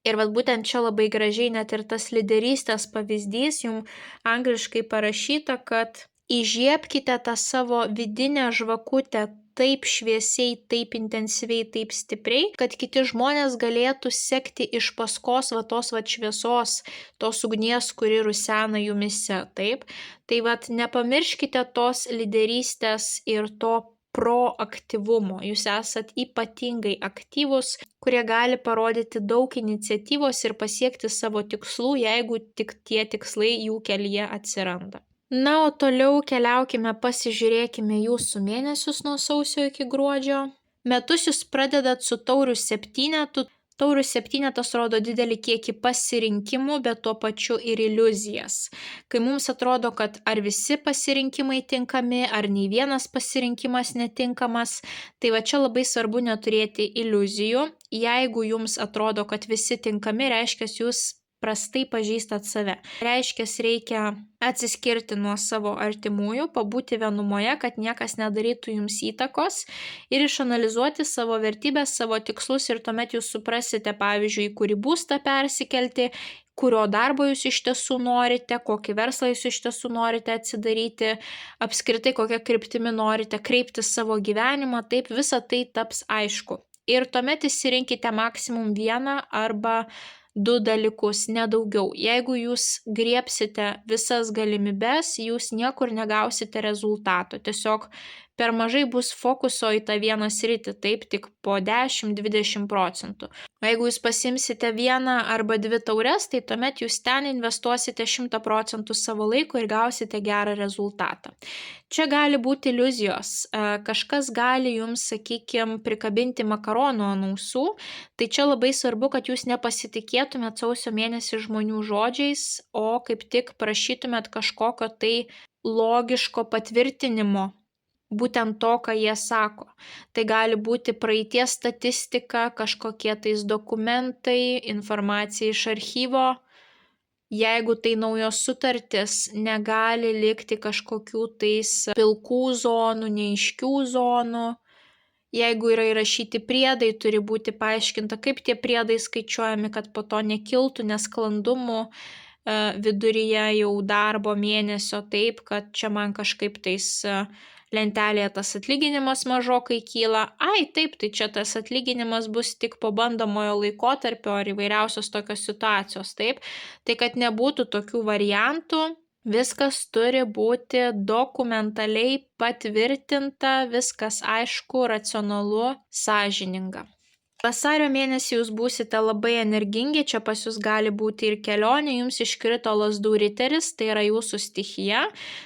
Ir būtent čia labai gražiai net ir tas lyderystės pavyzdys jums angliškai parašyta, kad įžiebkite tą savo vidinę žvakutę taip šviesiai, taip intensyviai, taip stipriai, kad kiti žmonės galėtų sekti iš paskos tos šviesos, tos ugnies, kuri rusena jumise, taip. Tai nepamirškite tos lyderystės ir to proaktyvumo. Jūs esat ypatingai aktyvus, kurie gali parodyti daug iniciatyvos ir pasiekti savo tikslų, jeigu tik tie tikslai jų kelyje atsiranda. Na, o toliau keliaukime, pasižiūrėkime jūsų mėnesius nuo sausio iki gruodžio. Metus jūs pradedat su taurių septynetu. Taurių septynetas rodo didelį kiekį pasirinkimų, bet tuo pačiu ir iliuzijas. Kai mums atrodo, kad ar visi pasirinkimai tinkami, ar nei vienas pasirinkimas netinkamas, tai va čia labai svarbu neturėti iliuzijų. Jeigu jums atrodo, kad visi tinkami, reiškia, jūs prastai pažįstat save. Reiškia, reikia atsiskirti nuo savo artimųjų, pabūti vienumoje, kad niekas nedarytų jums įtakos ir išanalizuoti savo vertybės, savo tikslus ir tuomet jūs suprasite, pavyzdžiui, į kurį būstą persikelti, kurio darbo jūs iš tiesų norite, kokį verslą jūs iš tiesų norite atsidaryti, apskritai kokią kryptimi norite kreipti savo gyvenimą, taip visa tai taps aišku. Ir tuomet išsirinkite maksimum vieną arba 2 dalykus, nedaugiau. Jeigu jūs griebsite visas galimybes, jūs niekur negausite rezultato. Tiesiog per mažai bus fokuso į tą vieną sritį, taip tik po 10-20%. O jeigu jūs pasimsite vieną arba 2 taures, tai tuomet jūs ten investuosite 100% savo laiko ir gausite gerą rezultatą. Čia gali būti iliuzijos. Kažkas gali jums, sakykime, prikabinti makaronų ant ausų, tai čia labai svarbu, kad jūs nepasitikėtumėt sausio mėnesį žmonių žodžiais, o kaip tik prašytumėt kažkokio tai logiško patvirtinimo būtent to, ką jie sako. Tai gali būti praeities statistika, kažkokie tais dokumentai, informacija iš archyvo. Jeigu tai naujos sutartis, negali likti kažkokių tais pilkų zonų, neaiškių zonų. Jeigu yra įrašyti priedai, turi būti paaiškinta, kaip tie priedai skaičiuojami, kad po to nekiltų nesklandumų viduryje jau darbo mėnesio, taip, kad čia man kažkaip tais lentelėje tas atlyginimas mažokai kyla. Ai, taip, tai čia tas atlyginimas bus tik po bandomojo laikotarpio ar įvairiausios tokios situacijos, taip. Tai kad nebūtų tokių variantų, viskas turi būti dokumentaliai patvirtinta, viskas aišku, racionalu, sąžininga. Vasario mėnesį jūs būsite labai energingi, čia pas jūs gali būti ir kelionė, jums iškrito lazdų riteris, tai yra jūsų stichija.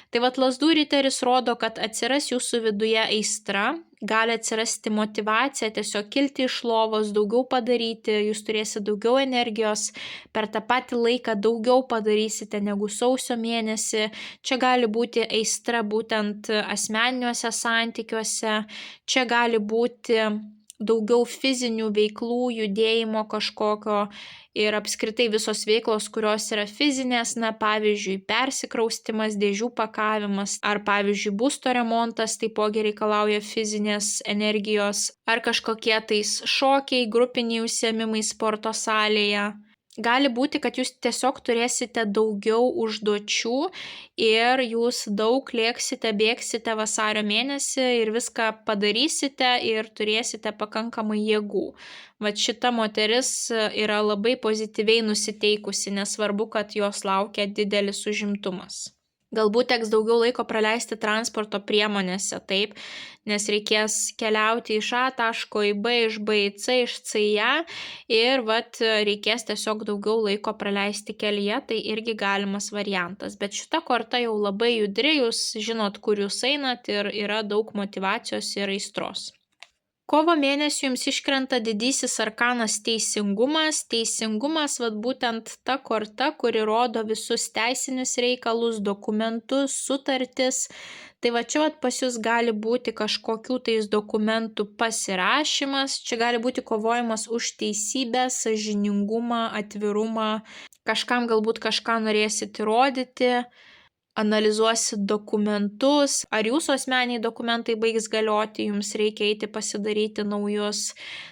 Tai vat lazdų riteris rodo, kad atsiras jūsų viduje aistra, gali atsirasti motivacija, tiesiog kilti iš lovos, daugiau padaryti, jūs turėsite daugiau energijos, per tą patį laiką daugiau padarysite negu sausio mėnesį. Čia gali būti aistra būtent asmeniniuose santykiuose, čia gali būti daugiau fizinių veiklų, judėjimo kažkokio ir apskritai visos veiklos, kurios yra fizinės, na pavyzdžiui, persikraustimas, dėžių pakavimas ar pavyzdžiui būsto remontas taipogi reikalauja fizinės energijos ar kažkokie tais šokiai, grupiniai užsiėmimai sporto salėje. Gali būti, kad jūs tiesiog turėsite daugiau užduočių ir jūs daug lėksite, bėgsite vasario mėnesį ir viską padarysite ir turėsite pakankamai jėgų. Vat šita moteris yra labai pozityviai nusiteikusi, nesvarbu, kad jos laukia didelis užimtumas. Galbūt teks daugiau laiko praleisti transporto priemonėse, taip, nes reikės keliauti iš A taško į B, iš B į C, iš C į A ir reikės tiesiog daugiau laiko praleisti kelyje, tai irgi galimas variantas. Bet šita korta jau labai judri, jūs žinot, kur jūs einat ir yra daug motyvacijos ir aistros. Kovo mėnesį jums iškrenta didysis arkanas teisingumas. Teisingumas, būtent ta korta, kuri rodo visus teisinius reikalus, dokumentus, sutartis. Tai čia pas jūs gali būti kažkokių tais dokumentų pasirašymas, čia gali būti kovojimas už teisybę, sąžiningumą, atvirumą, kažkam galbūt kažką norėsit įrodyti. Analizuosit dokumentus, ar jūsų asmeniniai dokumentai baigs galioti, jums reikia eiti pasidaryti naujus.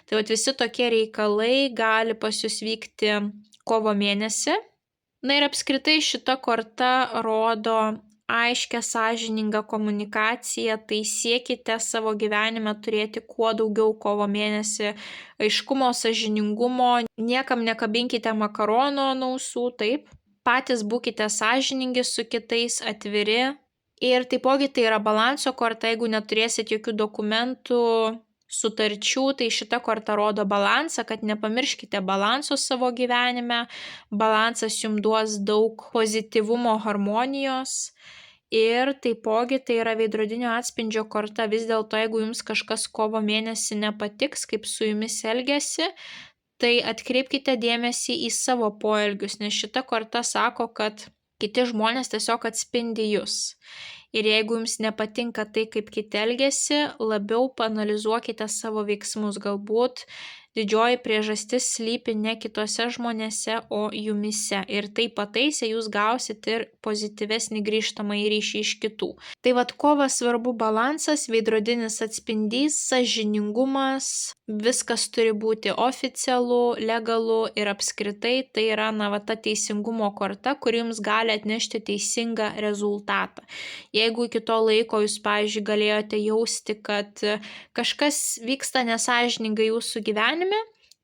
Tai visi tokie reikalai gali pas jūs vykti kovo mėnesį. Na ir apskritai šita korta rodo aiškę, sąžiningą komunikaciją, tai siekite savo gyvenime turėti kuo daugiau kovo mėnesį aiškumo, sąžiningumo, niekam nekabinkite makarono ant ausų, taip. Patys būkite sąžiningi su kitais, atviri. Ir taipogi tai yra balanso korta, jeigu neturėsit jokių dokumentų, sutarčių, tai šita korta rodo balansą, kad nepamirškite balanso savo gyvenime. Balansas jums duos daug pozityvumo, harmonijos. Ir taipogi tai yra veidrodinio atspindžio korta. Vis dėlto, jeigu jums kažkas kovo mėnesį nepatiks, kaip su jumis elgiasi, tai atkreipkite dėmesį į savo poelgius, nes šita korta sako, kad kiti žmonės tiesiog atspindi jūs. Ir jeigu jums nepatinka tai, kaip kiti elgiasi, labiau paanalizuokite savo veiksmus. Galbūt didžioji priežastis slypi ne kitose žmonėse, o jumise. Ir tai pataisę jūs gausite ir pozityvesnį grįžtamąjį ryšį iš kitų. Tai vat kovą svarbu balansas, veidrodinis atspindys, sąžiningumas, viskas turi būti oficialu, legalu ir apskritai tai yra ta teisingumo korta, kuri jums gali atnešti teisingą rezultatą. Jeigu iki to laiko jūs, pavyzdžiui, galėjote jausti, kad kažkas vyksta nesąžiningai jūsų gyvenime,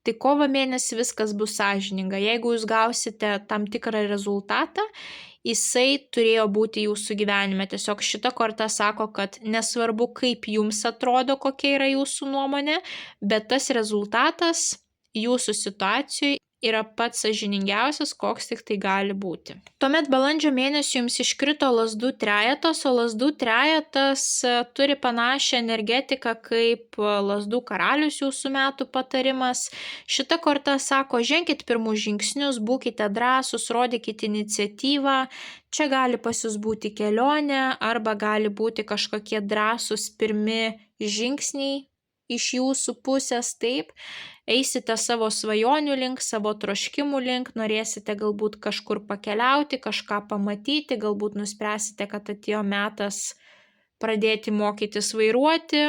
tai kovo mėnesį viskas bus sąžininga. Jeigu jūs gausite tam tikrą rezultatą, jisai turėjo būti jūsų gyvenime. Tiesiog šita korta sako, kad nesvarbu, kaip jums atrodo, kokia yra jūsų nuomonė, bet tas rezultatas jūsų situacijoje yra pats sąžiningiausias, koks tik tai gali būti. Tuomet balandžio mėnesį jums iškrito lazdų trejetas, o lazdų trejetas turi panašią energetiką kaip lazdų karalius jūsų metų patarimas. Šita korta sako, ženkit pirmus žingsnius, būkite drąsūs, rodykite iniciatyvą. Čia gali pas jūs būti kelionė arba gali būti kažkokie drąsūs pirmi žingsniai iš jūsų pusės, taip. Eisite savo svajonių link, savo troškimų link, norėsite galbūt kažkur pakeliauti, kažką pamatyti, galbūt nuspręsite, kad atėjo metas pradėti mokytis vairuoti.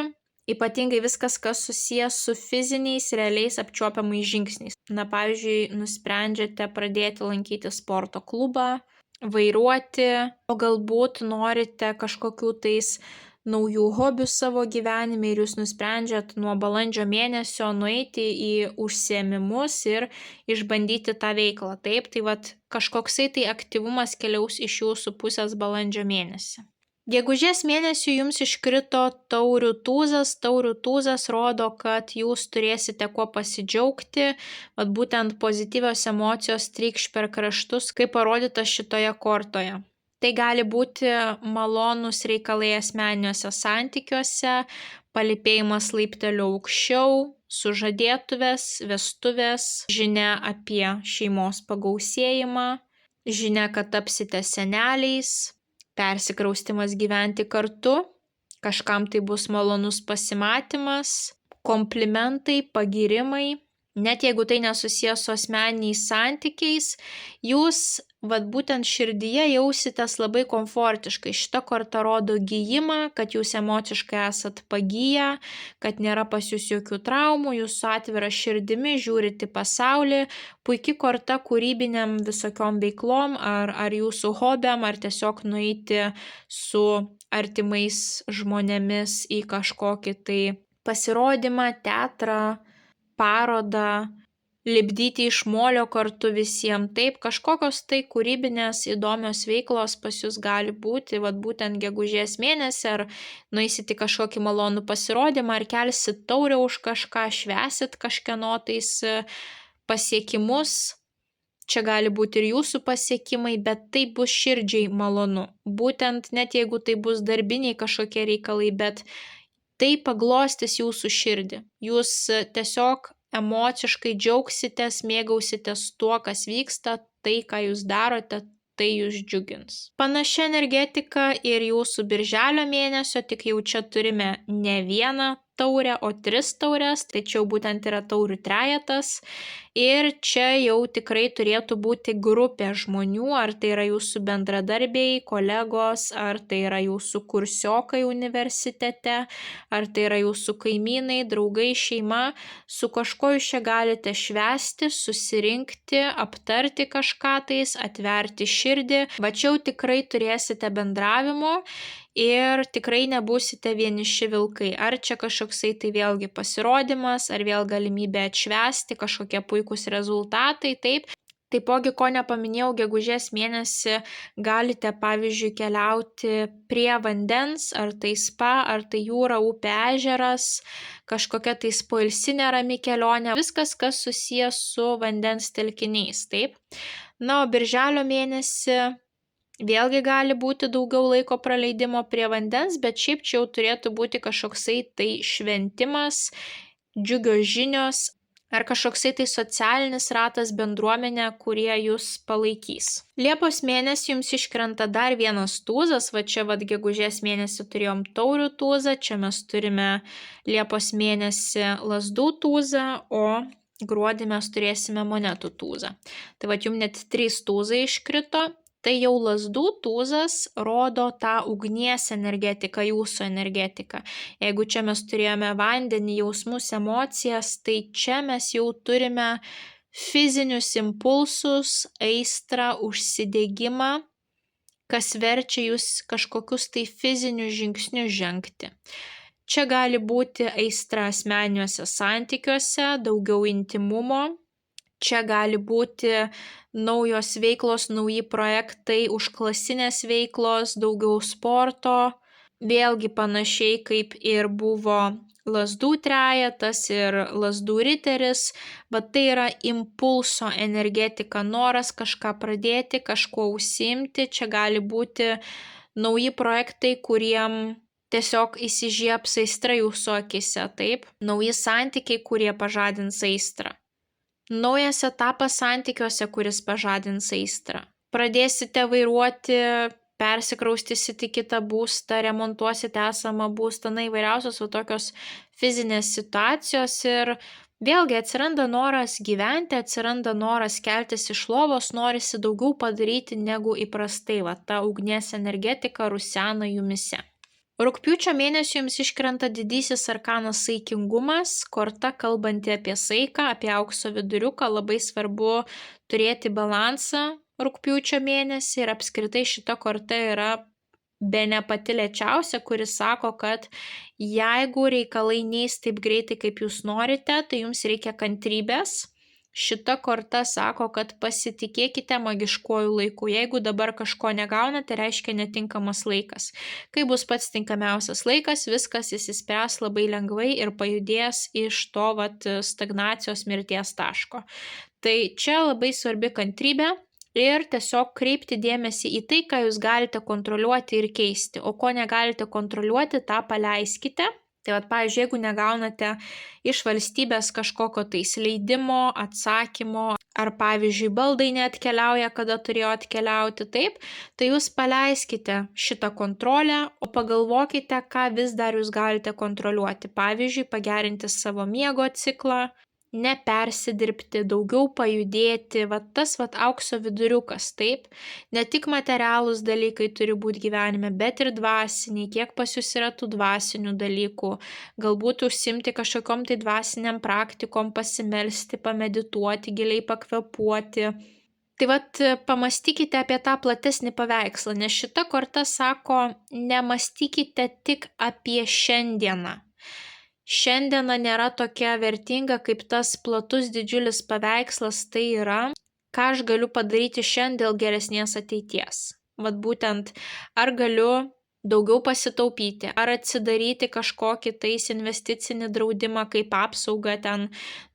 Ypatingai viskas, kas susijęs su fiziniais, realiais apčiuopiamais žingsniais. Pavyzdžiui, nusprendžiate pradėti lankyti sporto klubą, vairuoti, o galbūt norite kažkokių tais naujų hobių savo gyvenime ir jūs nusprendžiat nuo balandžio mėnesio nueiti į užsiėmimus ir išbandyti tą veiklą. Taip, tai kažkoksai tai aktyvumas keliaus iš jūsų pusės balandžio mėnesį. Gegužės mėnesį jums iškrito taurių tūzas. Taurių tūzas rodo, kad jūs turėsite kuo pasidžiaugti, būtent pozityvios emocijos trykš per kraštus, kaip parodyta šitoje kortoje. Tai gali būti malonūs reikalai asmeniniuose santykiuose, palypėjimas laipteliu aukščiau, sužadėtuvės, vestuvės, žinia apie šeimos pagausėjimą, žinia, kad tapsite seneliais, persikraustimas gyventi kartu, kažkam tai bus malonus pasimatymas, komplimentai, pagyrimai. Net jeigu tai nesusijęs su asmeniniais santykiais, jūs būtent širdyje jausitės labai komfortiškai. Šita korta rodo gijimą, kad jūs emociškai esat pagiję, kad nėra pas jūs jokių traumų, jūs su atvira širdimi žiūrite pasaulį. Puiki korta kūrybiniam visokiom veiklom, ar jūsų hobiam, ar tiesiog nueiti su artimais žmonėmis į kažkokį tai pasirodymą, teatrą, parodą, lipdyti iš molio kartu visiems. Taip, kažkokios tai kūrybinės įdomios veiklos pas jūs gali būti, būtent gegužės mėnesį, ar nueisit į kažkokį malonų pasirodymą, ar kelsit taurę už kažką, švęsit kažkieno tais pasiekimus. Čia gali būti ir jūsų pasiekimai, bet tai bus širdžiai malonu. Būtent net jeigu tai bus darbiniai kažkokie reikalai, bet tai paglostys jūsų širdį. Jūs tiesiog emociškai džiaugsitės, mėgausitės tuo, kas vyksta, tai, ką jūs darote, tai jūs džiugins. Panaši energetika ir jūsų birželio mėnesio, tik jau čia turime ne vieną taurę, o 3 taures, tai čia jau būtent yra taurių trejetas. Ir čia jau tikrai turėtų būti grupė žmonių, ar tai yra jūsų bendradarbiai, kolegos, ar tai yra jūsų kursiokai universitete, ar tai yra jūsų kaimynai, draugai, šeima. Su kažkuo jūs čia galite švęsti, susirinkti, aptarti kažką tais, atverti širdį. Čia jau tikrai turėsite bendravimo ir tikrai nebūsite vieniši vilkai. Ar čia kažkoksai tai vėlgi pasirodymas, ar vėl galimybė atšvęsti, kažkokie puikūs rezultatai, taip. Taipogi, ko nepaminėjau, gegužės mėnesį galite, pavyzdžiui, keliauti prie vandens, ar tai spa, ar tai jūra, upė, ežeras, kažkokia tai poilsinė rami kelionė, viskas, kas susijęs su vandens telkiniais, taip. O birželio mėnesį Vėlgi gali būti daugiau laiko praleidimo prie vandens, bet šiaip čia jau turėtų būti kažkoksai tai šventimas, džiugios žinios ar kažkoksai tai socialinis ratas, bendruomenė, kurie jūs palaikys. Liepos mėnesį jums iškrenta dar vienas tūzas, va čia gegužės mėnesį turėjom taurių tūzą, čia mes turime Liepos mėnesį lazdų tūzą, o gruodį mes turėsime monetų tūzą. Tai jums net 3 tūzai iškrito. Tai jau lazdų tūzas rodo tą ugnies energetiką, jūsų energetiką. Jeigu čia mes turėjome vandenį, jausmus, emocijas, tai čia mes jau turime fizinius impulsus, aistrą, užsidegimą, kas verčia jūs kažkokius tai fizinius žingsnius žengti. Čia gali būti aistra asmeniniuose santykiuose, daugiau intimumo. Čia gali būti naujos veiklos, nauji projektai, užklasinės veiklos, daugiau sporto. Vėlgi panašiai kaip ir buvo lazdų trejetas ir lazdų riteris, bet tai yra impulso energetika, noras kažką pradėti, kažkuo užsiimti. Čia gali būti nauji projektai, kuriem tiesiog įsižiebs aistra jūsų akise, taip? Nauji santykiai, kurie pažadins aistrą. Naujas etapas santykiuose, kuris pažadins aistrą. Pradėsite vairuoti, persikraustysite į kitą būstą, remontuosite esamą būstą, įvairiausios tokios fizinės situacijos ir vėlgi atsiranda noras gyventi, atsiranda noras keltis iš lovos, norisi daugiau padaryti negu įprastai, ta ugnies energetika rusena jumise. Rugpjūčio mėnesį jums iškrenta didysis arkanas saikingumas, korta kalbanti apie saiką, apie aukso viduriuką, labai svarbu turėti balansą rugpjūčio mėnesį ir apskritai šita korta yra bene pati lėčiausia, kuris sako, kad jeigu reikalai neis taip greitai, kaip jūs norite, tai jums reikia kantrybės. Šita korta sako, kad pasitikėkite magiškuoju laiku. Jeigu dabar kažko negaunate, reiškia netinkamas laikas. Kai bus pats tinkamiausias laikas, viskas įsispręs labai lengvai ir pajudės iš to stagnacijos mirties taško. Tai čia labai svarbi kantrybė ir tiesiog kreipti dėmesį į tai, ką jūs galite kontroliuoti ir keisti, o ko negalite kontroliuoti, tą paleiskite. Tai pavyzdžiui, jeigu negaunate iš valstybės kažkokio tai leidimo, atsakymo, ar pavyzdžiui, baldai neatkeliauja, kada turėjo atkeliauti, taip, tai jūs paleiskite šitą kontrolę, o pagalvokite, ką vis dar jūs galite kontroliuoti. Pavyzdžiui, pagerinti savo miego ciklą, nepersidirbti, daugiau pajudėti, tas aukso viduriukas, taip, ne tik materialūs dalykai turi būti gyvenime, bet ir dvasiniai, kiek pas jūs yra tų dvasinių dalykų, galbūt užsimti kažkokiom tai dvasiniam praktikom, pasimelsti, pamedituoti, giliai pakvepuoti. Tai pamastykite apie tą platesnį paveikslą, nes šita korta sako, nemastykite tik apie šiandieną. Šiandiena nėra tokia vertinga, kaip tas platus didžiulis paveikslas, tai yra, ką aš galiu padaryti šiandien dėl geresnės ateities. Būtent, ar galiu daugiau pasitaupyti, ar atsidaryti kažkokį tais investicinį draudimą kaip apsaugą ten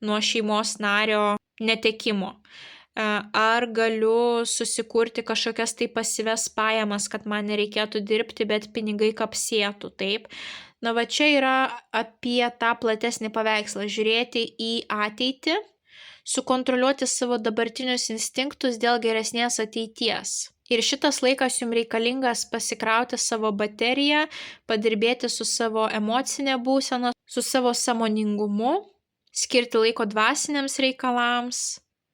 nuo šeimos nario netekimo. Ar galiu susikurti kažkokias tai pasyvias pajamas, kad man nereikėtų dirbti, bet pinigai kapsėtų, taip. Čia yra apie tą platesnį paveikslą, žiūrėti į ateitį, sukontroliuoti savo dabartinius instinktus dėl geresnės ateities. Ir šitas laikas jums reikalingas pasikrauti savo bateriją, padirbėti su savo emocinė būsena, su savo sąmoningumu, skirti laiko dvasiniams reikalams,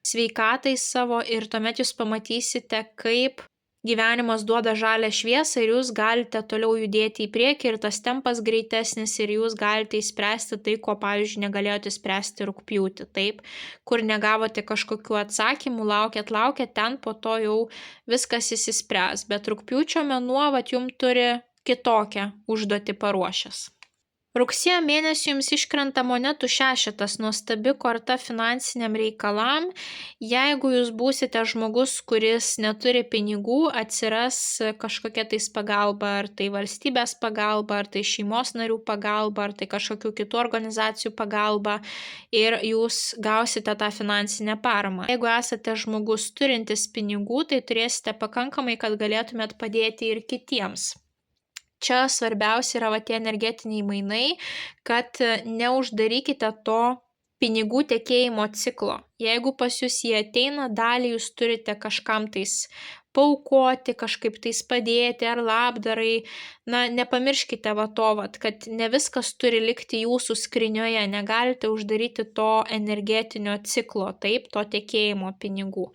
sveikatai savo ir tuomet jūs pamatysite, kaip gyvenimas duoda žalią šviesą ir jūs galite toliau judėti į priekį ir tas tempas greitesnis ir jūs galite įspręsti tai, ko, pavyzdžiui, negalėjote spręsti rugpjūtį, taip, kur negavote kažkokių atsakymų, laukėt, ten po to jau viskas įsispręs, bet rugpjūčio mėnuo jums turi kitokią užduotį paruošęs. Rugsėjo mėnesį jums iškrenta monetų šešetas, nuostabi korta finansiniam reikalam. Jeigu jūs būsite žmogus, kuris neturi pinigų, atsiras kažkokia tais pagalba, ar tai valstybės pagalba, ar tai šeimos narių pagalba, ar tai kažkokių kitų organizacijų pagalba ir jūs gausite tą finansinę paramą. Jeigu esate žmogus turintis pinigų, tai turėsite pakankamai, kad galėtumėt padėti ir kitiems. Čia svarbiausia yra tie energetiniai mainai, kad neuždarykite to pinigų tekėjimo ciklo. Jeigu pas jūs jie ateina, dalį jūs turite kažkam tais paaukoti, kažkaip tais padėti ar labdarai. Nepamirškite kad ne viskas turi likti jūsų skrinioje, negalite uždaryti to energetinio ciklo, taip, to tekėjimo pinigų.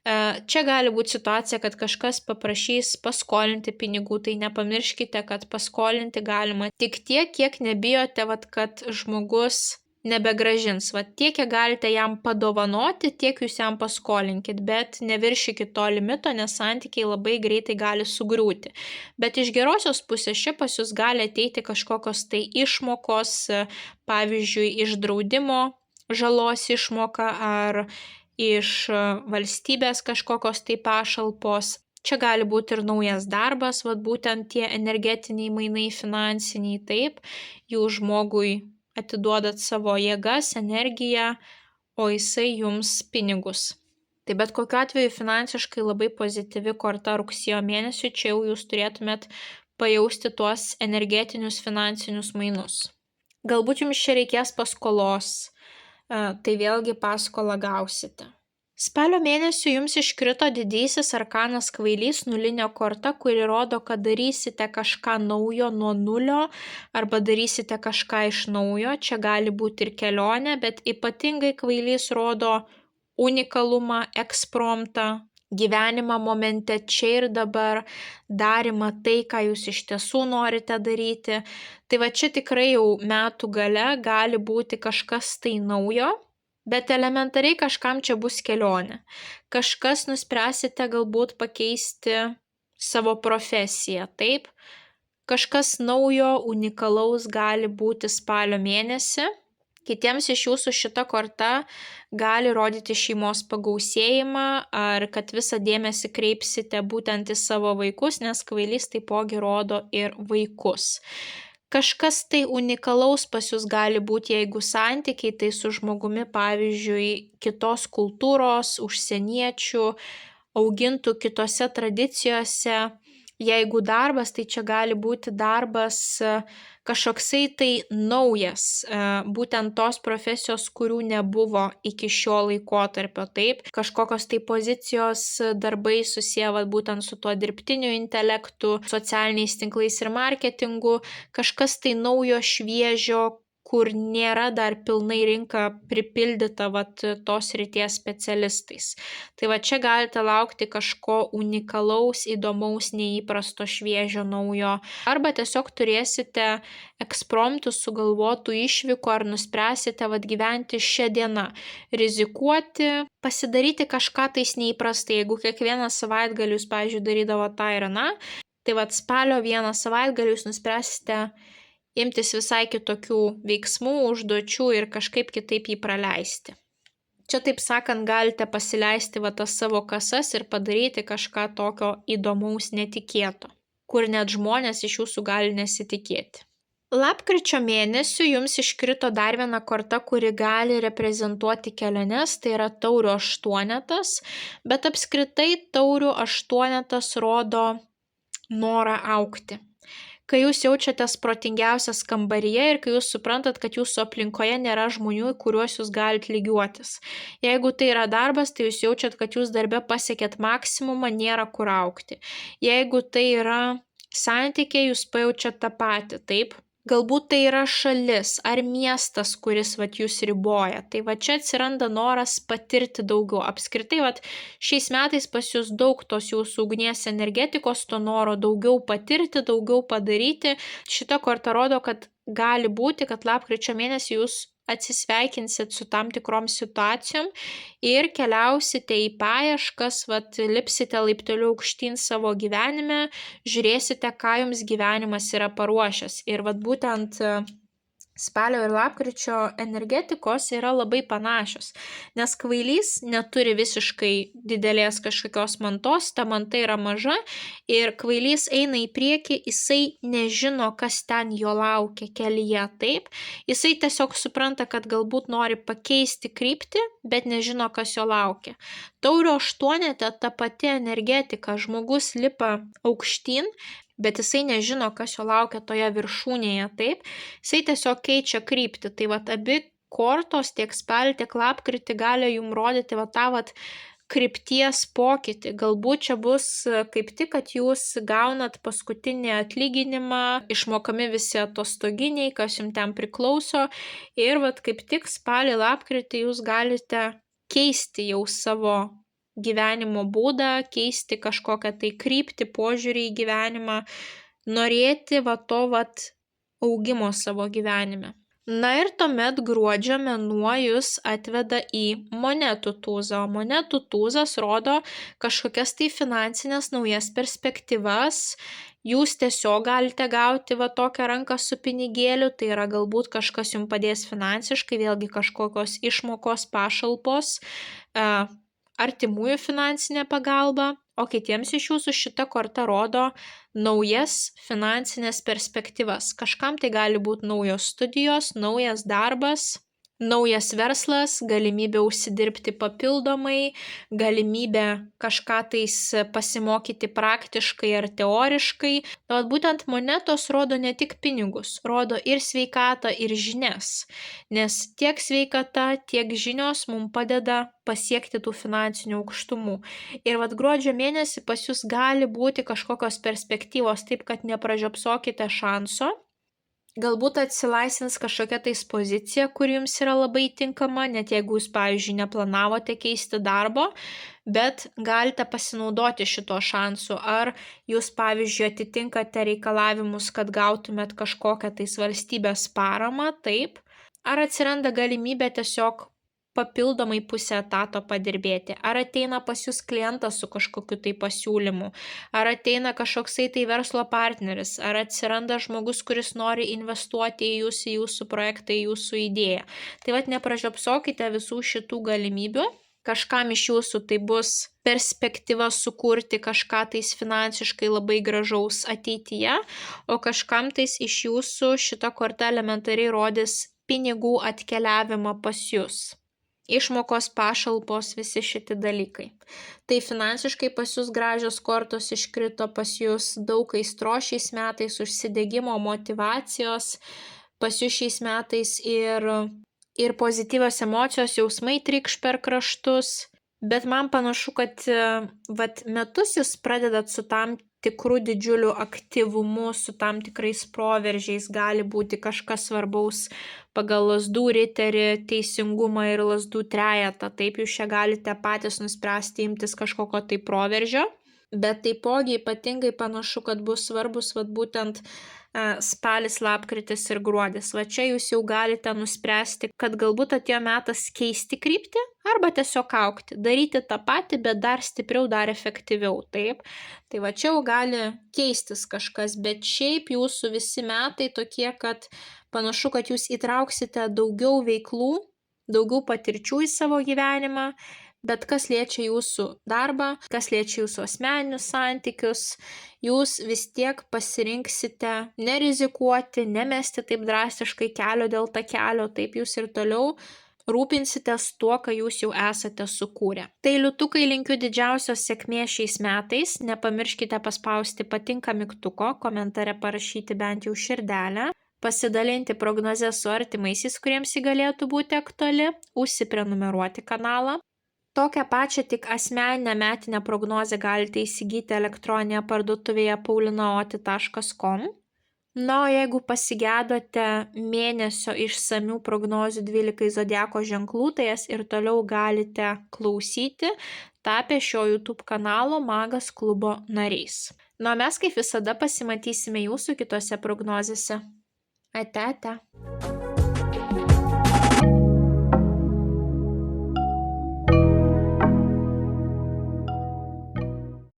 Čia gali būti situacija, kad kažkas paprašys paskolinti pinigų, tai nepamirškite, kad paskolinti galima tik tiek, kiek nebijote, kad žmogus nebegrąžins. Tiek, kiek galite jam padovanoti, tiek jūs jam paskolinkit, bet neviršykit to limito, nes santykiai labai greitai gali sugriūti. Bet iš gerosios pusės čia pas jūs gali ateiti kažkokios tai išmokos, pavyzdžiui, iš draudimo žalos išmoka ar iš valstybės kažkokios tai pašalpos. Čia gali būti ir naujas darbas, būtent tie energetiniai mainai finansiniai, taip, jūs žmogui atiduodat savo jėgas, energiją, o jisai jums pinigus. Tai bet kokiu atveju finansiškai labai pozityvi korta rugsėjo mėnesiui, čia jau jūs turėtumėt pajausti tuos energetinius finansinius mainus. Galbūt jums čia reikės paskolos, tai vėlgi paskolą gausite. Spalio mėnesį jums iškrito didysis arkanas kvailys, nulinė korta, kuri rodo, kad darysite kažką naujo nuo nulio arba darysite kažką iš naujo. Čia gali būti ir kelionė, bet ypatingai kvailys rodo unikalumą, ekspromtą, gyvenimą momente čia ir dabar, darymą tai, ką jūs iš tiesų norite daryti. Tai čia tikrai jau metų gale gali būti kažkas tai naujo, bet elementariai kažkam čia bus kelionė. Kažkas nuspręsite galbūt pakeisti savo profesiją, taip? Kažkas naujo, unikalaus gali būti spalio mėnesį. Kitiems iš jūsų šita korta gali rodyti šeimos pagausėjimą ar kad visą dėmesį kreipsite būtent į savo vaikus, nes kvailys taipogi rodo ir vaikus. Kažkas tai unikalaus pas jūs gali būti, jeigu santykiai, tai su žmogumi, pavyzdžiui, kitos kultūros, užsieniečių, augintų kitose tradicijose. Jeigu darbas, tai čia gali būti darbas kažkoksai tai naujas, būtent tos profesijos, kurių nebuvo iki šio laikotarpio, taip, kažkokios tai pozicijos darbai susiję būtent su tuo dirbtiniu intelektu, socialiniais tinklais ir marketingu, kažkas tai naujo, šviežio, kur nėra dar pilnai rinka pripildyta tos srities specialistais. Tai čia galite laukti kažko unikalaus, įdomaus, neįprasto, šviežio, naujo. Arba tiesiog turėsite ekspromtų sugalvotų išvykų ar nuspręsite gyventi šią dieną, rizikuoti, pasidaryti kažką tais neįprastai. Jeigu kiekvieną savaitgalį jūs, pavyzdžiui, darydavo tą ir aną, tai spalio vieną savaitgalį jūs nuspręsite imtis visai kitokių veiksmų, užduočių ir kažkaip kitaip jį praleisti. Čia, taip sakant, galite pasileisti tas savo kasas ir padaryti kažką tokio įdomaus, netikėto, kur net žmonės iš jūsų gali nesitikėti. Lapkričio mėnesių jums iškrito dar viena korta, kuri gali reprezentuoti keliones, tai yra taurių aštuonetas, bet apskritai taurių aštuonetas rodo norą augti. Kai jūs jaučiatės protingiausias kambaryje ir kai jūs suprantat, kad jūsų aplinkoje nėra žmonių, į kuriuos jūs galite lygiuotis. Jeigu tai yra darbas, tai jūs jaučiat, kad jūs darbe pasiekėt maksimumą, nėra kur augti. Jeigu tai yra santykiai, jūs pajaučiat tą patį, taip? Galbūt tai yra šalis ar miestas, kuris jūs riboja. Tai čia atsiranda noras patirti daugiau. Apskritai, šiais metais pas jūs daug tos jūsų ugnies energetikos, to noro daugiau patirti, daugiau padaryti. Šita korta rodo, kad gali būti, kad lapkričio mėnesį jūs atsisveikinsit su tam tikrom situacijom ir keliausite į paieškas, lipsite laipteliu aukštyn savo gyvenime, žiūrėsite, ką jums gyvenimas yra paruošęs. Ir būtent Spalio ir lapkričio energetikos yra labai panašios, nes kvailys neturi visiškai didelės kažkokios mantos, ta manta yra maža ir kvailys eina į priekį, jisai nežino, kas ten jo laukia kelyje, taip, jisai tiesiog supranta, kad galbūt nori pakeisti kryptį, bet nežino, kas jo laukia. Taurio aštuonete ta pati energetika, žmogus lipa aukštyn, bet jisai nežino, kas jo laukia toje viršūnėje, taip, jisai tiesiog keičia kryptį. Tai vat abi kortos, tiek spalį, tiek lapkritį gali jums rodyti tą krypties pokytį. Galbūt čia bus kaip tik, kad jūs gaunat paskutinį atlyginimą, išmokami visi atostoginiai, kas jums ten priklauso ir kaip tik spalį, lapkritį jūs galite keisti jau savo gyvenimo būdą, keisti kažkokią tai kryptį, požiūrį į gyvenimą, norėti to augimo savo gyvenime. Na ir tuomet gruodžio mėnuo jūs atveda į monetų tūzą, o monetų tūzas rodo kažkokias tai finansinės naujas perspektyvas, jūs tiesiog galite gauti tokią ranką su pinigėliu, tai yra galbūt kažkas jums padės finansiškai, vėlgi kažkokios išmokos, pašalpos, artimųjų finansinė pagalba, o kitiems iš jūsų šita korta rodo naujas finansinės perspektyvas. Kažkam tai gali būti naujos studijos, naujas darbas, naujas verslas, galimybė užsidirbti papildomai, galimybė kažką tais pasimokyti praktiškai ar teoriškai. Būtent monetos rodo ne tik pinigus, rodo ir sveikatą, ir žinias, nes tiek sveikata, tiek žinios mums padeda pasiekti tų finansinių aukštumų. Ir gruodžio mėnesį pas jūs gali būti kažkokios perspektyvos, taip kad nepražiopsokite šanso. Galbūt atsilaisvins kažkokia tais pozicija, kur jums yra labai tinkama, net jeigu jūs, pavyzdžiui, neplanavote keisti darbo, bet galite pasinaudoti šito šansu. Ar jūs, pavyzdžiui, atitinkate reikalavimus, kad gautumėt kažkokią tais valstybės paramą, taip, ar atsiranda galimybė tiesiog papildomai pusę etato padirbėti, ar ateina pas jūs klientas su kažkokiu tai pasiūlymu, ar ateina kažkoksai tai verslo partneris, ar atsiranda žmogus, kuris nori investuoti į jūsų projektą, į jūsų idėją. Tai nepražiopsokite visų šitų galimybių. Kažkam iš jūsų tai bus perspektyva sukurti kažką tais finansiškai labai gražaus ateityje, o kažkam tais iš jūsų šita korta elementariai rodys pinigų atkeliavimą pas jūs. Išmokos, pašalpos, visi šitie dalykai. Tai finansiškai pas jūs gražios kortos iškrito, pas jūs daug aistros šiais metais, užsidegimo, motyvacijos, pas jūs šiais metais ir pozityvios emocijos, jausmai trykš per kraštus, bet man panašu, kad metus jūs pradedat su tam tikrų didžiulių aktyvumu, su tam tikrais proveržiais, gali būti kažkas svarbaus pagal lazdų riterį, teisingumą ir lazdų trejetą. Taip, jūs čia galite patys nuspręsti imtis kažkokio tai proveržio, bet taipogi ypatingai panašu, kad bus svarbus būtent spalis, lapkritis ir gruodis. Čia jūs jau galite nuspręsti, kad galbūt atėjo metas keisti kryptį arba tiesiog augti, daryti tą patį, bet dar stipriau, dar efektyviau. Taip, tai čia jau gali keistis kažkas, bet šiaip jūsų visi metai tokie, kad panašu, kad jūs įtrauksite daugiau veiklų, daugiau patirčių į savo gyvenimą, bet kas liečia jūsų darbą, kas liečia jūsų asmeninius santykius, jūs vis tiek pasirinksite nerizikuoti, nemesti taip drastiškai kelio dėl takelio, taip jūs ir toliau rūpinsitės tuo, ką jūs jau esate sukūrę. Tai liūtukai, linkiu didžiausios sėkmės šiais metais, nepamirškite paspausti patinka mygtuko, komentare parašyti bent jau širdelę, pasidalinti prognozę su artimaisiais, kuriems ji galėtų būti aktuali, užsiprenumeruoti kanalą. Tokią pačią tik asmeninę metinę prognozę galite įsigyti elektroninėje parduotuvėje paulinaoti.com. Na, o jeigu pasigedote mėnesio išsamių prognozių 12 zodiako ženklų, tai jas ir toliau galite klausyti, tapę šio YouTube kanalo Magas klubo nariais. Na, mes kaip visada pasimatysime jūsų kitose prognozėse. Ate, ate.